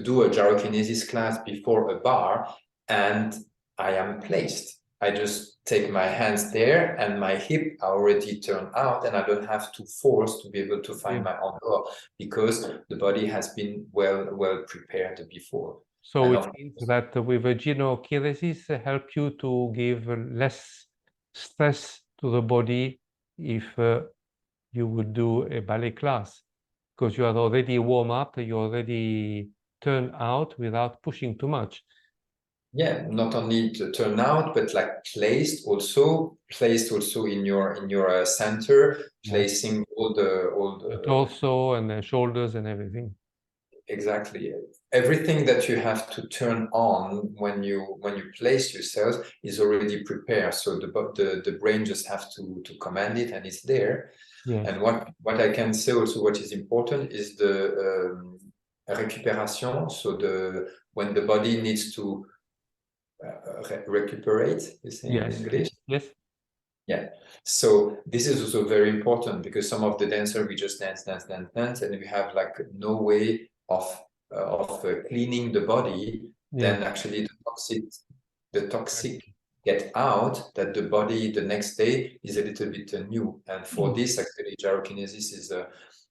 do a gyrokinesis class before a bar, and I am placed. I just take my hands there and my hip are already turned out, and I don't have to force to be able to find my endroit because the body has been well prepared before. So it means that with a gyrokinesis help you to give less stress to the body if you would do a ballet class, because you are already warm up, you already turn out without pushing too much. Yeah, not only to turn out, but like placed also in your center, placing all the torso and the shoulders and everything. Exactly. Everything that you have to turn on when you place yourself is already prepared. So the brain just have to command it, and it's there. Yes. And what I can say also, what is important is the récupération. So when the body needs to recuperate, you say in English. Yes. Yeah. So this is also very important because some of the dancers, we just dance, and we have like no way of cleaning the body. Then actually the toxic get out, that the body the next day is a little bit new. And for this, actually, gyrokinesis is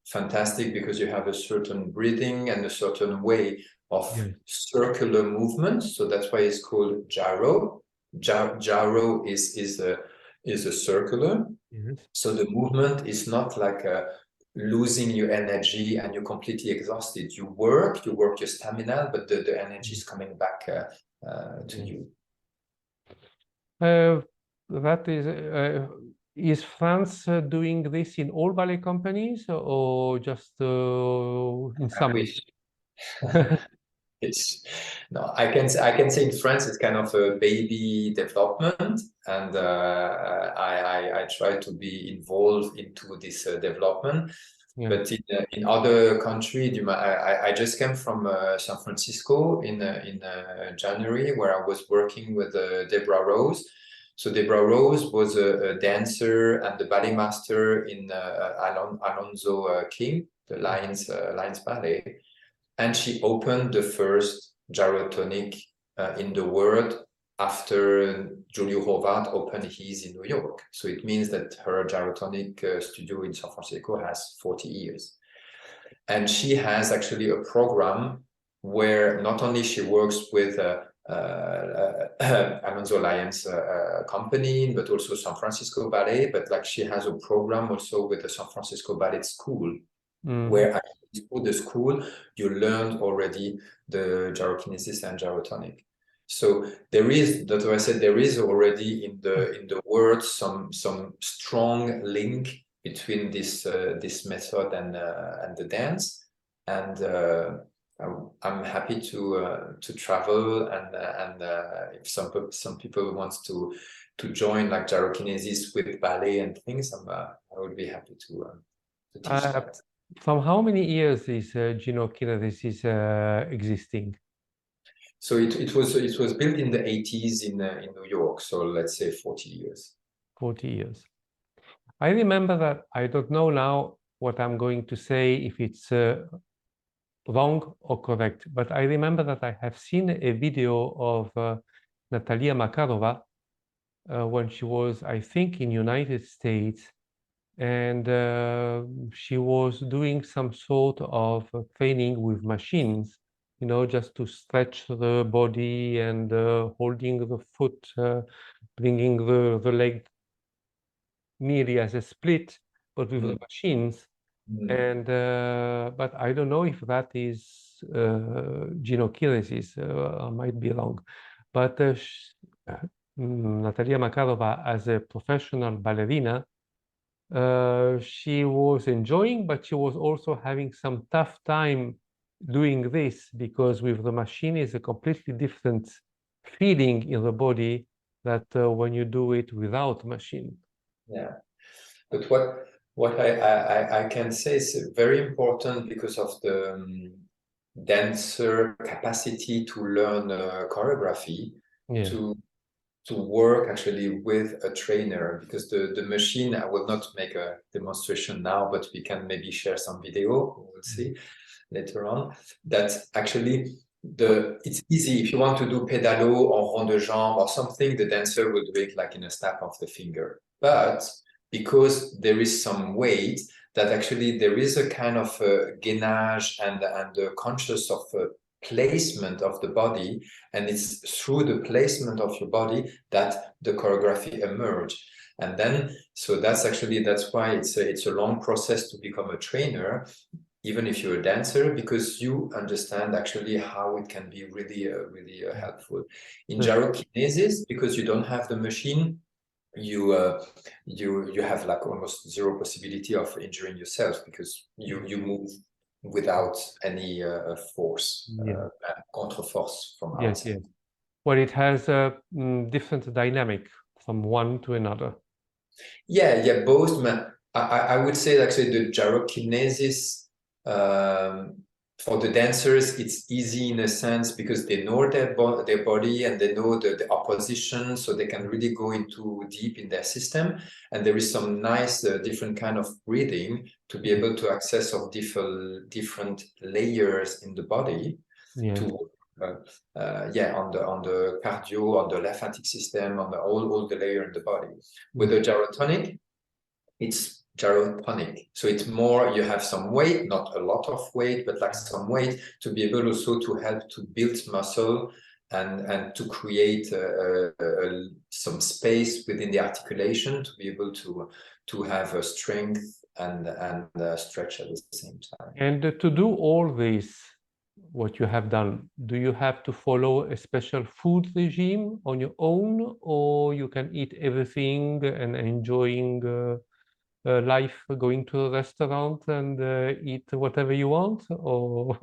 fantastic because you have a certain breathing and a certain way of circular movement. So that's why it's called gyro. Gyro is a circular. So the movement is not like losing your energy and you're completely exhausted. You work your stamina, but the energy is coming back to you. That is France doing this in all ballet companies or just in some? No, I can say in France it's kind of a baby development, and I try to be involved into this development. But in other countries, I just came from San Francisco in January, where I was working with Deborah Rose. So Deborah Rose was a dancer and the ballet master in Alonzo King, the Lions Ballet. And she opened the first gyrotonic in the world after Julio Horvath opened his in New York. So it means that her gyrotonic studio in San Francisco has 40 years. And she has actually a program where not only she works with Alonzo Lyons company, but also San Francisco Ballet, but like she has a program also with the San Francisco Ballet School, where actually through the school you learned already the gyrokinesis and gyrotonic. So there is, that's why I said there is already in the world some strong link between this method and the dance, and I'm happy to travel and if some people wants to join like gyrokinesis with ballet and things, I would be happy to teach that. From how many years is gyrokinesis existing? So it was built in the 80s in New York. So let's say 40 years. 40 years. I remember that, I don't know now what I'm going to say, if it's wrong or correct, but I remember that I have seen a video of Natalia Makarova when she was, I think, in United States, and she was doing some sort of training with machines, you know, just to stretch the body and holding the foot, bringing the leg nearly as a split, but with the machines. And but I don't know if that is gyrokinesis. I might be wrong, but Natalia Makarova, as a professional ballerina, she was enjoying, but she was also having some tough time doing this, because with the machine is a completely different feeling in the body that when you do it without machine. Yeah, but what I can say is very important because of dancer capacity to learn choreography, Yeah. to work actually with a trainer, because the machine, I will not make a demonstration now, but we can maybe share some video, we'll see later on, that actually it's easy. If you want to do pédalo or rond de jambe or something, the dancer will do it like in a snap of the finger. But because there is some weight, that actually there is a kind of gainage and the conscious of placement of the body, and it's through the placement of your body that the choreography emerge. And then, so that's why it's a long process to become a trainer, even if you're a dancer, because you understand actually how it can be really helpful. In gyrokinesis, because you don't have the machine, you have like almost zero possibility of injuring yourself, because you move without any force, contre-force from outside. Yes. Well, it has a different dynamic from one to another. Yeah, both. I would say actually the gyrokinesis, for the dancers, it's easy in a sense because they know their body and they know the opposition, so they can really go into deep in their system. And there is some nice different kind of breathing to be able to access of different layers in the body to on the cardio, on the lymphatic system, on all the layer in the body. With the gyrotonic, it's gyrotonic, so it's more, you have some weight, not a lot of weight, but like some weight to be able also to help to build muscle and to create some space within the articulation to be able to have a strength and stretch at the same time. And to do all this, what you have done, do you have to follow a special food regime on your own, or you can eat everything and enjoying life, going to a restaurant and eat whatever you want? Or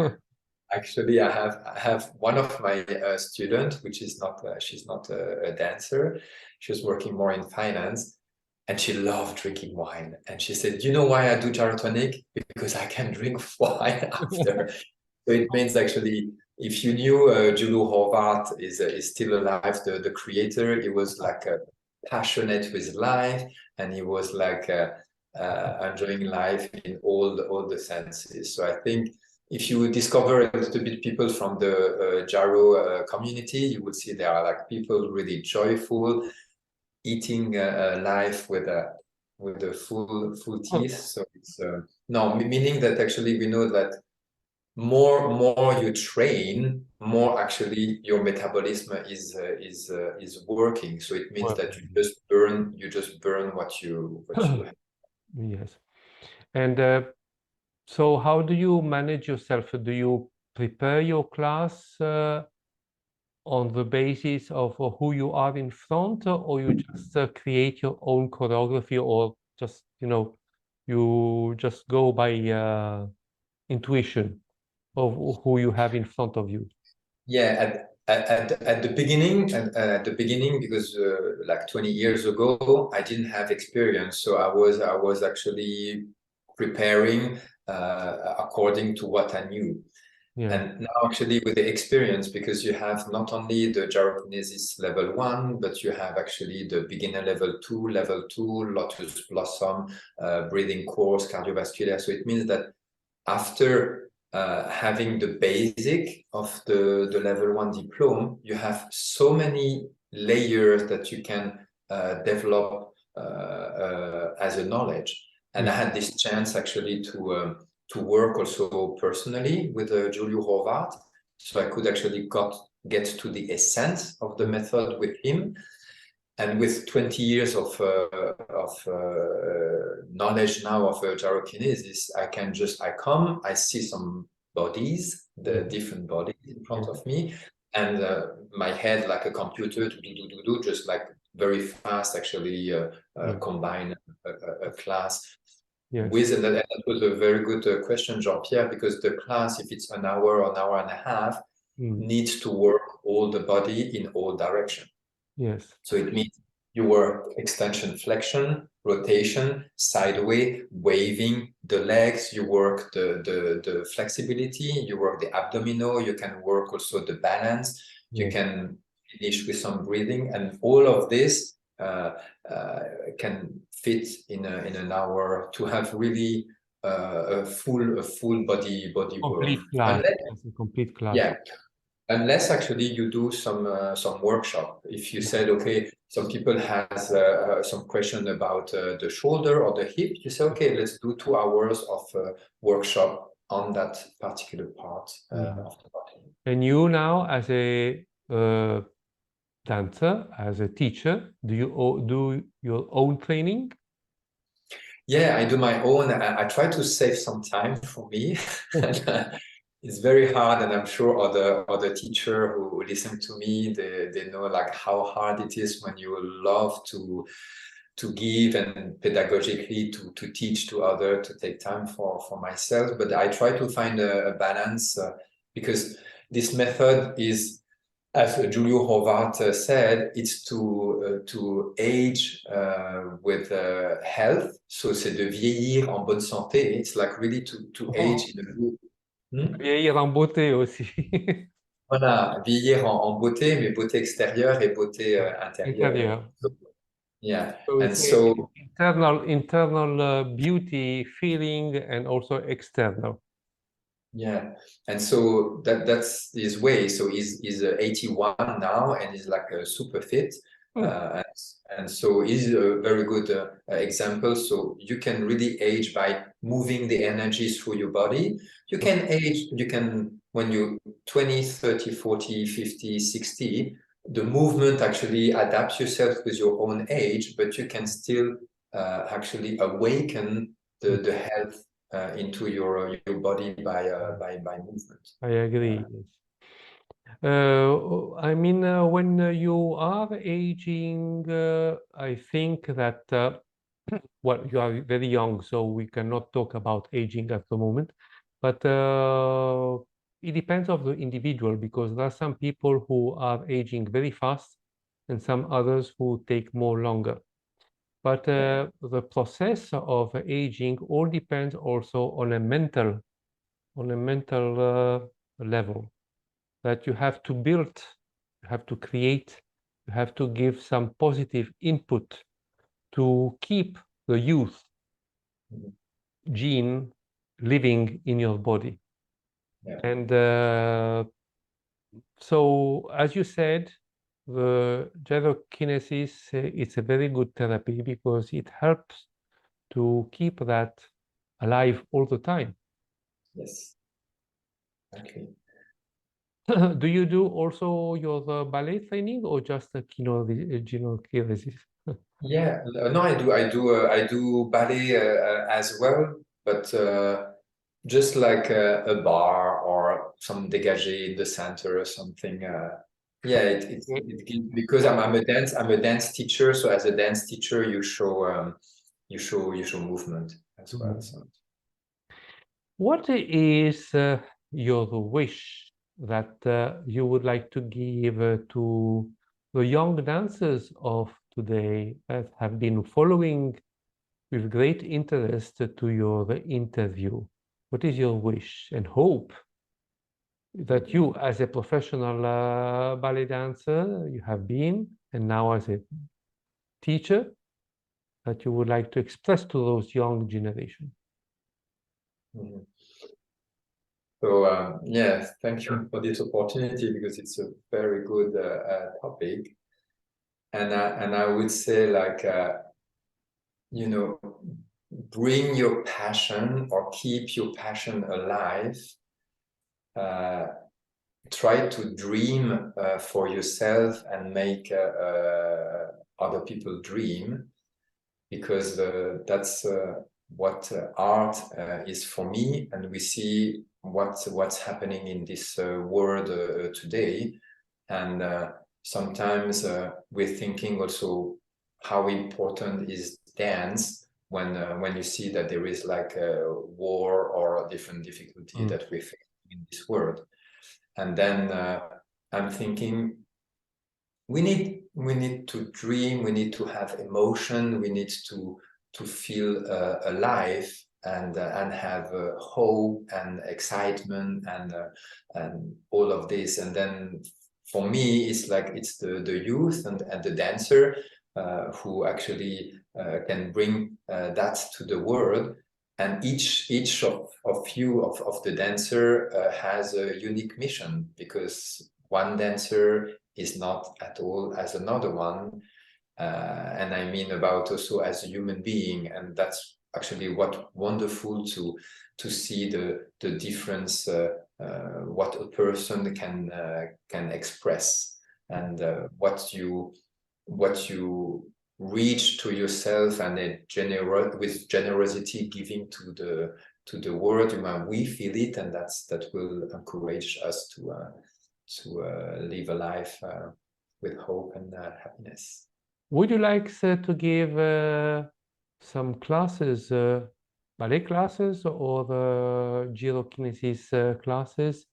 actually, I have one of my students, which is not she's not a dancer. She's working more in finance, and she loved drinking wine. And she said, "You know why I do gyrotonic? Because I can drink wine after." So it means actually, if you knew Jules Horvath is still alive, the creator, he was like passionate with life, and he was like enjoying life in all the senses. So I think if you discover a little bit people from the gyro community, you will see there are like people really joyful, eating life with a full teeth. So it's no, meaning that actually we know that more you train, more actually your metabolism is working. So it means that you just burn what you have. Yes. And so how do you manage yourself? Do you prepare your class on the basis of who you are in front, or you just create your own choreography, or just, you just go by intuition of who you have in front of you? Yeah, at the beginning, because like 20 years ago, I didn't have experience, so I was actually preparing according to what I knew. And now actually with the experience, because you have not only the gyrokinesis level 1, but you have actually the beginner level 2, Lotus Blossom, breathing course, cardiovascular. So it means that after having the basic of the level 1 diploma, you have so many layers that you can develop as a knowledge. And I had this chance actually to work also personally with Jules Horvath, so I could actually get to the essence of the method with him. And with 20 years of knowledge now of gyrokinesis, I see some bodies, the different bodies in front of me, and my head like a computer to just like very fast actually combine a class. With, and that was a very good question, Jean-Pierre, because the class, if it's an hour and a half, needs to work all the body in all directions. Yes. So it means you work extension, flexion, rotation, sideways, waving the legs, you work the flexibility, you work the abdominal, you can work also the balance, you can finish with some breathing, and all of this can fit in an hour to have really a full body work. Complete class. It's a complete class. Yeah, unless actually you do some workshop. If you said, okay, some people has some question about the shoulder or the hip, you say, okay, let's do 2 hours of workshop on that particular part of the body. And you now, as a dancer, as a teacher, do you do your own training? Yeah, I do my own. I try to save some time for me. It's very hard, and I'm sure other teacher who listen to me, they know like how hard it is when you love to give and pedagogically to teach to others, to take time for myself. But I try to find a balance because this method is, as Giulio Hovat said, it's to age with health. So c'est de vieillir en bonne santé. It's like really to age in a good. Vieillir en beauté aussi. Voilà, vieillir en beauté, mais beauté extérieure et beauté intérieure. Intérieur. Yeah, So and it's so internal beauty, feeling, and also external. yeah, and so that's his way. So he's 81 now, and he's like a super fit, and so he's a very good example. So you can really age by moving the energies through your body. You can age. You can, when you 20, 30, 40, 50, 60, the movement actually adapts yourself with your own age, but you can still actually awaken the health into your body by movement. I agree. I mean, when you are aging, I think that, well, you are very young, so we cannot talk about aging at the moment. But it depends on the individual, because there are some people who are aging very fast and some others who take more longer. But the process of aging all depends also on a mental level, that you have to build, you have to create, you have to give some positive input to keep the youth gene living in your body. And so, as you said, the gyrokinesis, it's a very good therapy because it helps to keep that alive all the time. Yes, exactly. Do you do also your ballet training or just the gyrokinesis? Yeah, no, I do ballet as well, but just like a bar or some dégagé in the center or something. Yeah, it gives, because I'm a dance teacher. So as a dance teacher, you show movement as well. So. What is your wish that you would like to give to the young dancers of today that have been following with great interest to your interview? What is your wish and hope that you, as a professional ballet dancer, you have been, and now as a teacher, that you would like to express to those young generation? So yeah, thank you for this opportunity, because it's a very good topic, and I would say, like, you know, bring your passion or keep your passion alive. Try to dream for yourself and make other people dream, because that's what art is for me. And we see what's happening in this world today, and sometimes we're thinking also how important is dance when you see that there is like a war or a different difficulty that we face in this world. And then I'm thinking we need to dream, we need to have emotion, we need to to feel alive and have hope and excitement and all of this. And then for me, it's like it's the youth and the dancer who actually can bring that to the world. And each of the dancer has a unique mission, because one dancer is not at all as another one. And I mean about also as a human being, and that's actually what wonderful to see the difference, what a person can express, and what you reach to yourself, and with generosity giving to the world. We feel it, and that will encourage us to live a life with hope and happiness. Would you like to give some classes, ballet classes or the gyrokinesis classes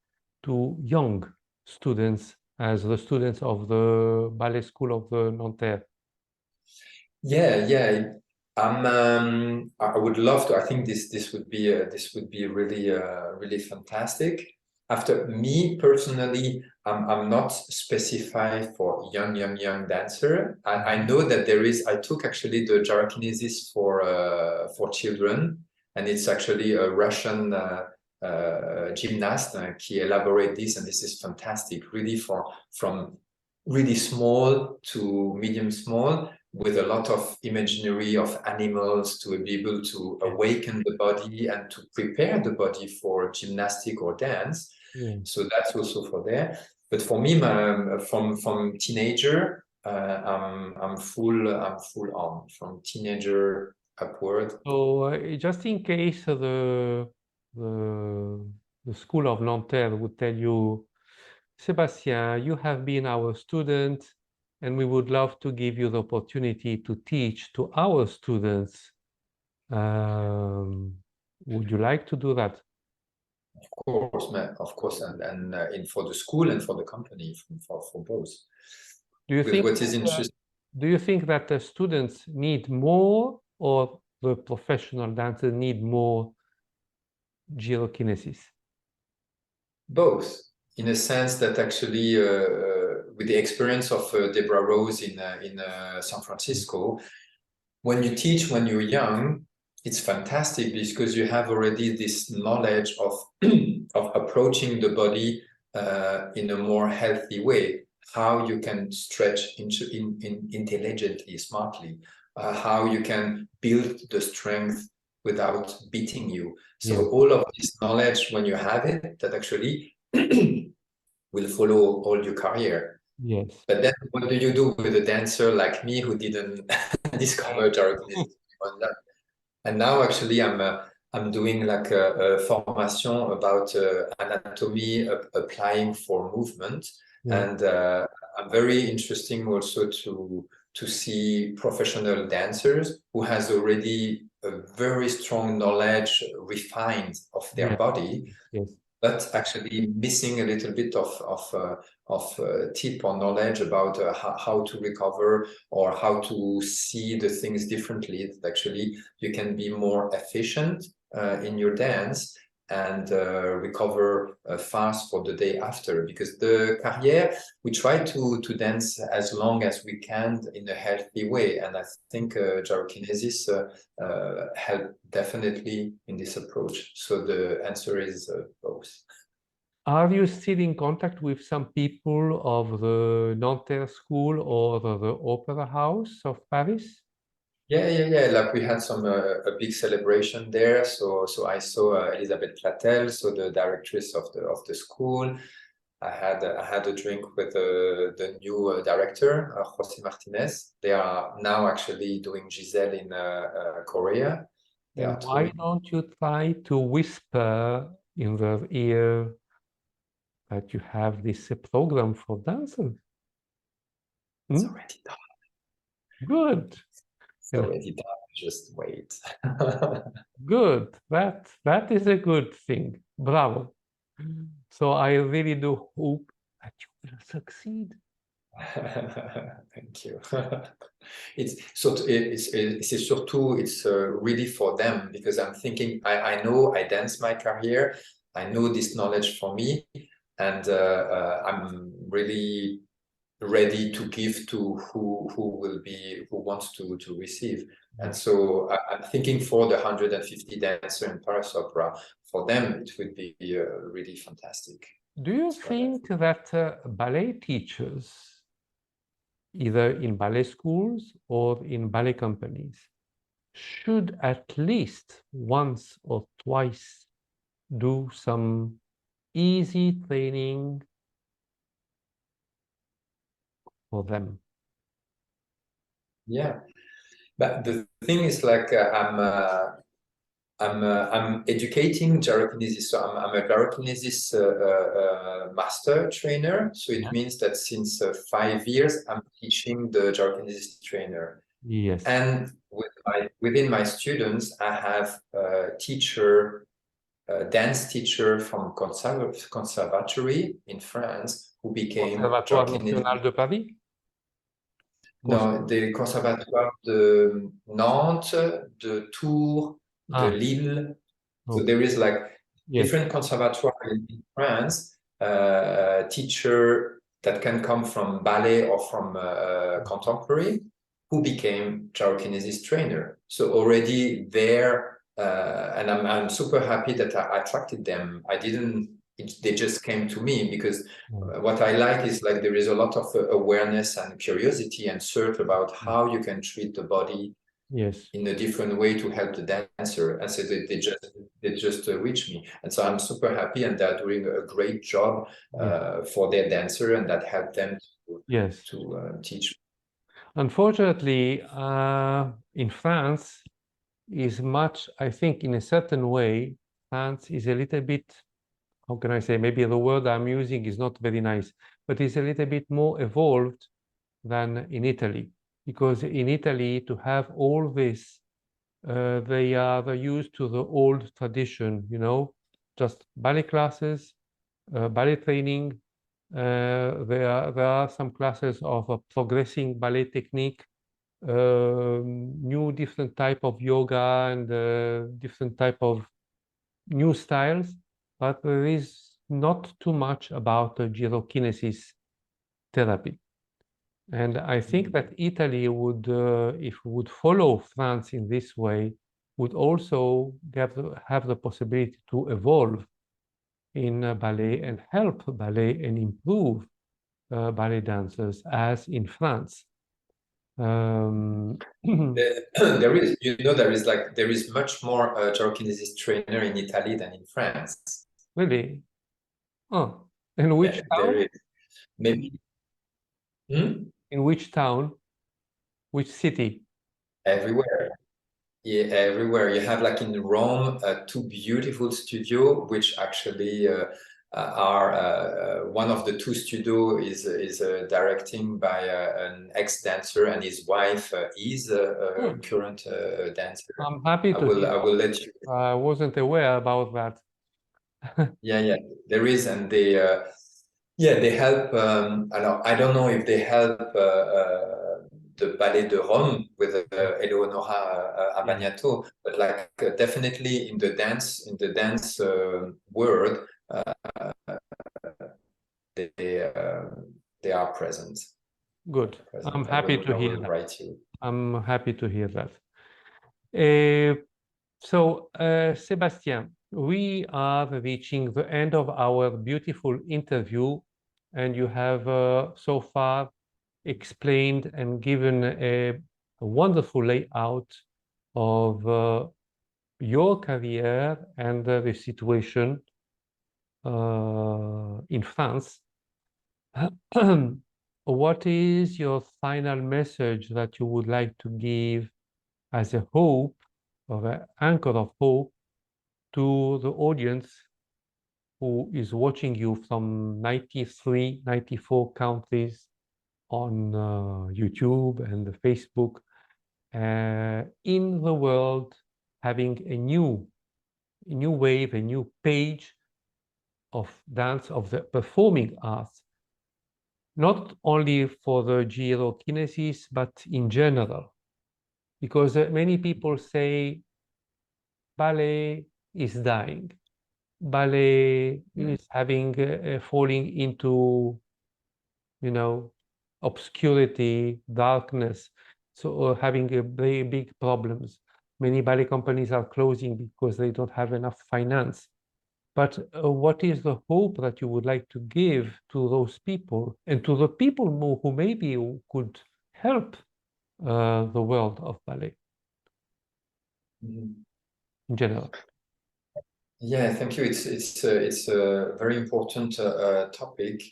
to young students, as the students of the ballet school of the Nanterre? Yeah. I would love to. I think this would be really fantastic. After me personally, I'm not specified for young dancer. I know that there is. I took actually the gyrokinesis for children, and it's actually a Russian gymnast qui elaborate this, and this is fantastic. Really from really small to medium small, with a lot of imaginary of animals to be able to awaken the body and to prepare the body for gymnastic or dance. Yeah. So that's also for there. But for me, from teenager, I'm full on from teenager upward. So just in case the school of Nanterre would tell you, Sébastien, you have been our student, and we would love to give you the opportunity to teach to our students. Would you like to do that? Of course, and for the school and for the company, for both. Do you think what is interesting? Do you think that the students need more, or the professional dancers need more gyrokinesis? Both, in a sense that actually, with the experience of Deborah Rose in San Francisco, when you teach when you're young, it's fantastic because you have already this knowledge of of approaching the body in a more healthy way, how you can stretch intelligently, smartly, how you can build the strength without beating you. So all of this knowledge, when you have it, that actually will follow all your career. Yes. But then what do you do with a dancer like me who didn't discover gyrokinesis? And now actually I'm doing like a formation about anatomy applying for movement. And I'm very interesting also to see professional dancers who has already a very strong knowledge refined of their body, but actually missing a little bit of tip or knowledge about how to recover or how to see the things differently. That actually you can be more efficient in your dance and recover fast for the day after. Because the carrière, we try to dance as long as we can in a healthy way, and I think gyrokinesis help definitely in this approach. So the answer is both. Are you still in contact with some people of the Nanterre School or the Opera House of Paris? Yeah. Like we had some a big celebration there. So I saw Elisabeth Platel, so the directress of the school. I had a drink with the new director, José Martinez. They are now actually doing Giselle in Korea. And why don't you try to whisper in their ear that you have this program for dancers? It's already done. Good. It's already done. Just wait. Good. That is a good thing. Bravo. So I really do hope that you will succeed. Thank you. C'est surtout it's really for them, because I'm thinking I know I dance my career, I know this knowledge for me, and I'm really ready to give to who wants to receive. And so I'm thinking for the 150 dancer in Paris Opera, for them it would be really fantastic. Do you think that ballet teachers, either in ballet schools or in ballet companies, should at least once or twice do some easy training for them? Yeah, but the thing is, like, I'm educating gyrokinesis, so I'm a gyrokinesis master trainer. So it means that since 5 years, I'm teaching the gyrokinesis trainer. Yes. And within my students, I have a teacher, a dance teacher from conservatory in France, who became Conservatoire National de Paris? No, des conservatoires de Nantes, de Tours, de Lille. So there is like different conservatoires in France, teacher that can come from ballet or from contemporary, who became gyrokinesis trainer. So already there, and I'm super happy that I attracted them. They just came to me because what I like is, like, there is a lot of awareness and curiosity and search about how you can treat the body in a different way to help the dancer. And so they just reach me. And so I'm super happy, and they're doing a great job for their dancer, and that helped them to teach. Unfortunately, in France, I think in a certain way, France is a little bit, how can I say, maybe the word I'm using is not very nice, but it's a little bit more evolved than in Italy. Because in Italy, to have all this, they are used to the old tradition, just ballet classes, ballet training. There are some classes of progressing ballet technique, new different type of yoga, and different type of new styles, but there is not too much about gyrokinesis therapy. And I think that Italy would, if would follow France in this way, would also have the possibility to evolve in ballet and help ballet and improve ballet dancers as in France. There is much more gyrokinesis trainer in Italy than in France. Really? Oh, in which town? There is. Maybe. In which town? Which city? Everywhere. Yeah, everywhere. You have, like, in Rome, 2 beautiful studios, which actually are one of the 2 studios is directing by an ex-dancer, and his wife is a current dancer. I'm happy to hear. I will let you. I wasn't aware about that. Yeah, there is, and they help. I don't know if they help the Ballet de Rome with Eleonora Abagnato, but, like, definitely in the dance world, they are present. Good. I'm happy to hear that. Write you. I'm happy to hear that. So, Sébastien, we are reaching the end of our beautiful interview, and you have so far explained and given a wonderful layout of your career and the situation in France. What is your final message that you would like to give as a hope, or an anchor of hope, to the audience who is watching you from 93, 94 countries on YouTube and Facebook, in the world, having a new wave, a new page of dance, of the performing arts, not only for the gyrokinesis, but in general, because many people say ballet is dying, ballet is having falling into, you know, obscurity, darkness, so having a very big problems. Many ballet companies are closing because they don't have enough finance. But what is the hope that you would like to give to those people and to the people who maybe could help the world of ballet in general? Yeah, thank you. It's a very important topic,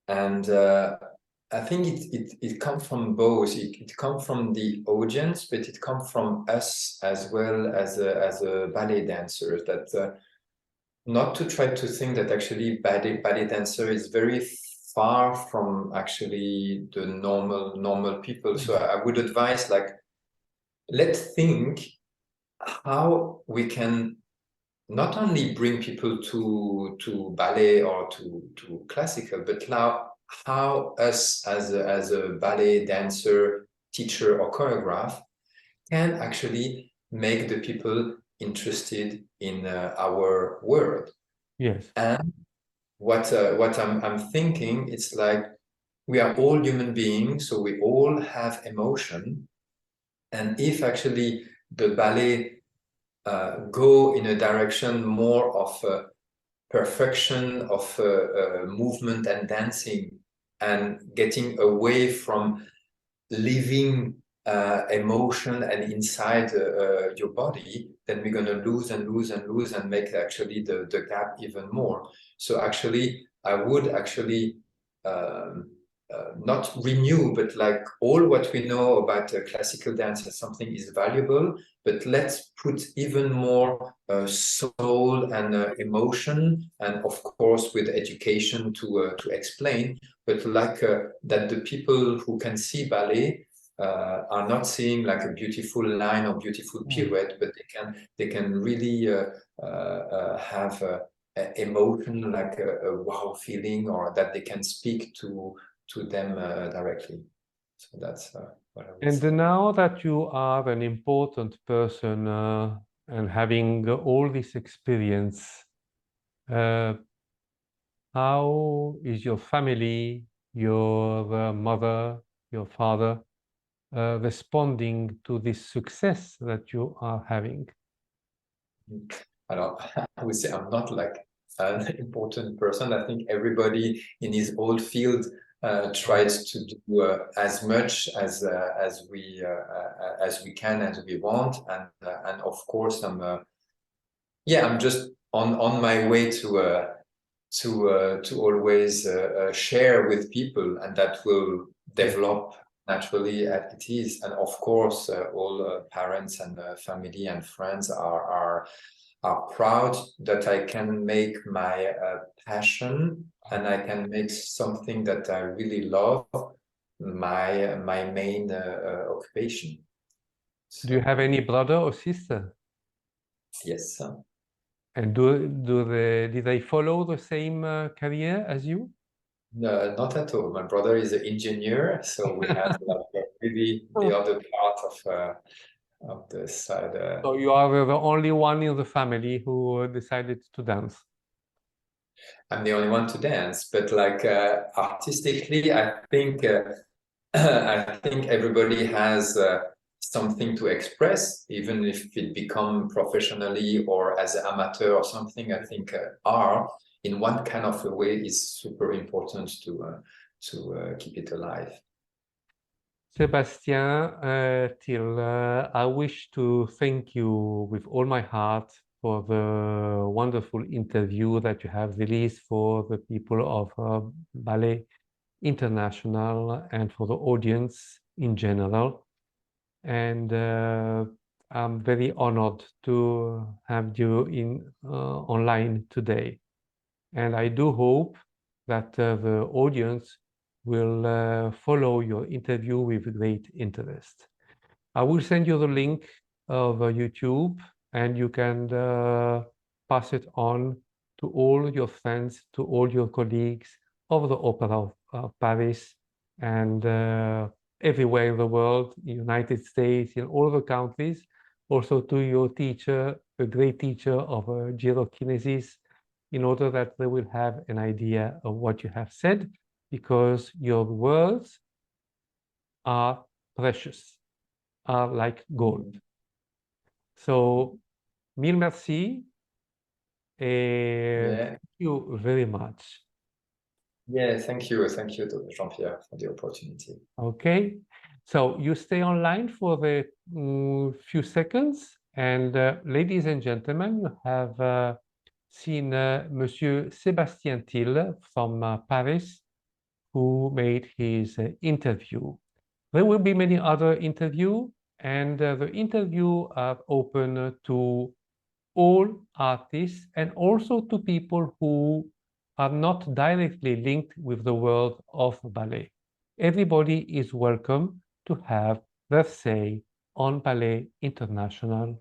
and I think it comes from both. It comes from the audience, but it comes from us as well as a ballet dancer. That not to try to think that actually ballet dancer is very far from actually the normal people. So I would advise, like, let's think how we can not only bring people to ballet or to classical, but now how us as a ballet dancer, teacher, or choreograph can actually make the people interested in our world. Yes. And what I'm thinking, it's like we are all human beings, so we all have emotion. And if actually the ballet go in a direction more of perfection of movement and dancing, and getting away from living emotion and inside your body, then we're going to lose and lose and lose and make actually the gap even more. So actually, I would actually not renew, but like all what we know about classical dance as something is valuable, but let's put even more soul and emotion, and of course with education to explain, but like that the people who can see ballet are not seeing like a beautiful line or beautiful pirouette, but they can really have emotion, like a wow feeling, or that they can speak to them directly. So that's what I would And say. now that you are an important person and having all this experience, how is your family, your mother, your father responding to this success that you are having? Alors, I would say I'm not like an important person. I think everybody in his old field tries to do as much as we can, as we want, and of course I'm just on my way to always share with people, and that will develop naturally as it is. And of course, all parents and family and friends are proud that I can make my passion, and I can make something that I really love my main occupation. So, Do you have any brother or sister? yes. And did they follow the same career as you? No, not at all. My brother is an engineer, so we have like really the other part of the side. So you are the only one in the family who decided to dance. I'm the only one to dance, but like artistically, I think I think everybody has something to express, even if it become professionally or as an amateur or something. I think art, in one kind of a way, is super important to keep it alive. Sébastien Thill, I wish to thank you with all my heart for the wonderful interview that you have released for the people of Ballet International and for the audience in general. And I'm very honored to have you in online today. And I do hope that the audience will follow your interview with great interest. I will send you the link of YouTube, and you can pass it on to all your friends, to all your colleagues of the Opera Paris and everywhere in the world, United States, in all the countries. Also to your teacher, a great teacher of gyrokinesis, in order that they will have an idea of what you have said, because your words are precious, are like gold. So, mille merci. Thank you very much. Yeah, thank you, Jean-Pierre, for the opportunity. Okay, so you stay online for the few seconds, and ladies and gentlemen, you have seen Monsieur Sébastien Thill from Paris, who made his interview. There will be many other interviews, and the interview are open to all artists and also to people who are not directly linked with the world of ballet. Everybody is welcome to have their say on Ballet International.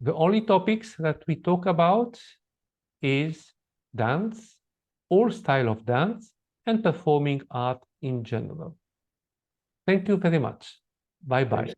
The only topics that we talk about is dance, all style of dance, and performing art in general. Thank you very much. Bye-bye.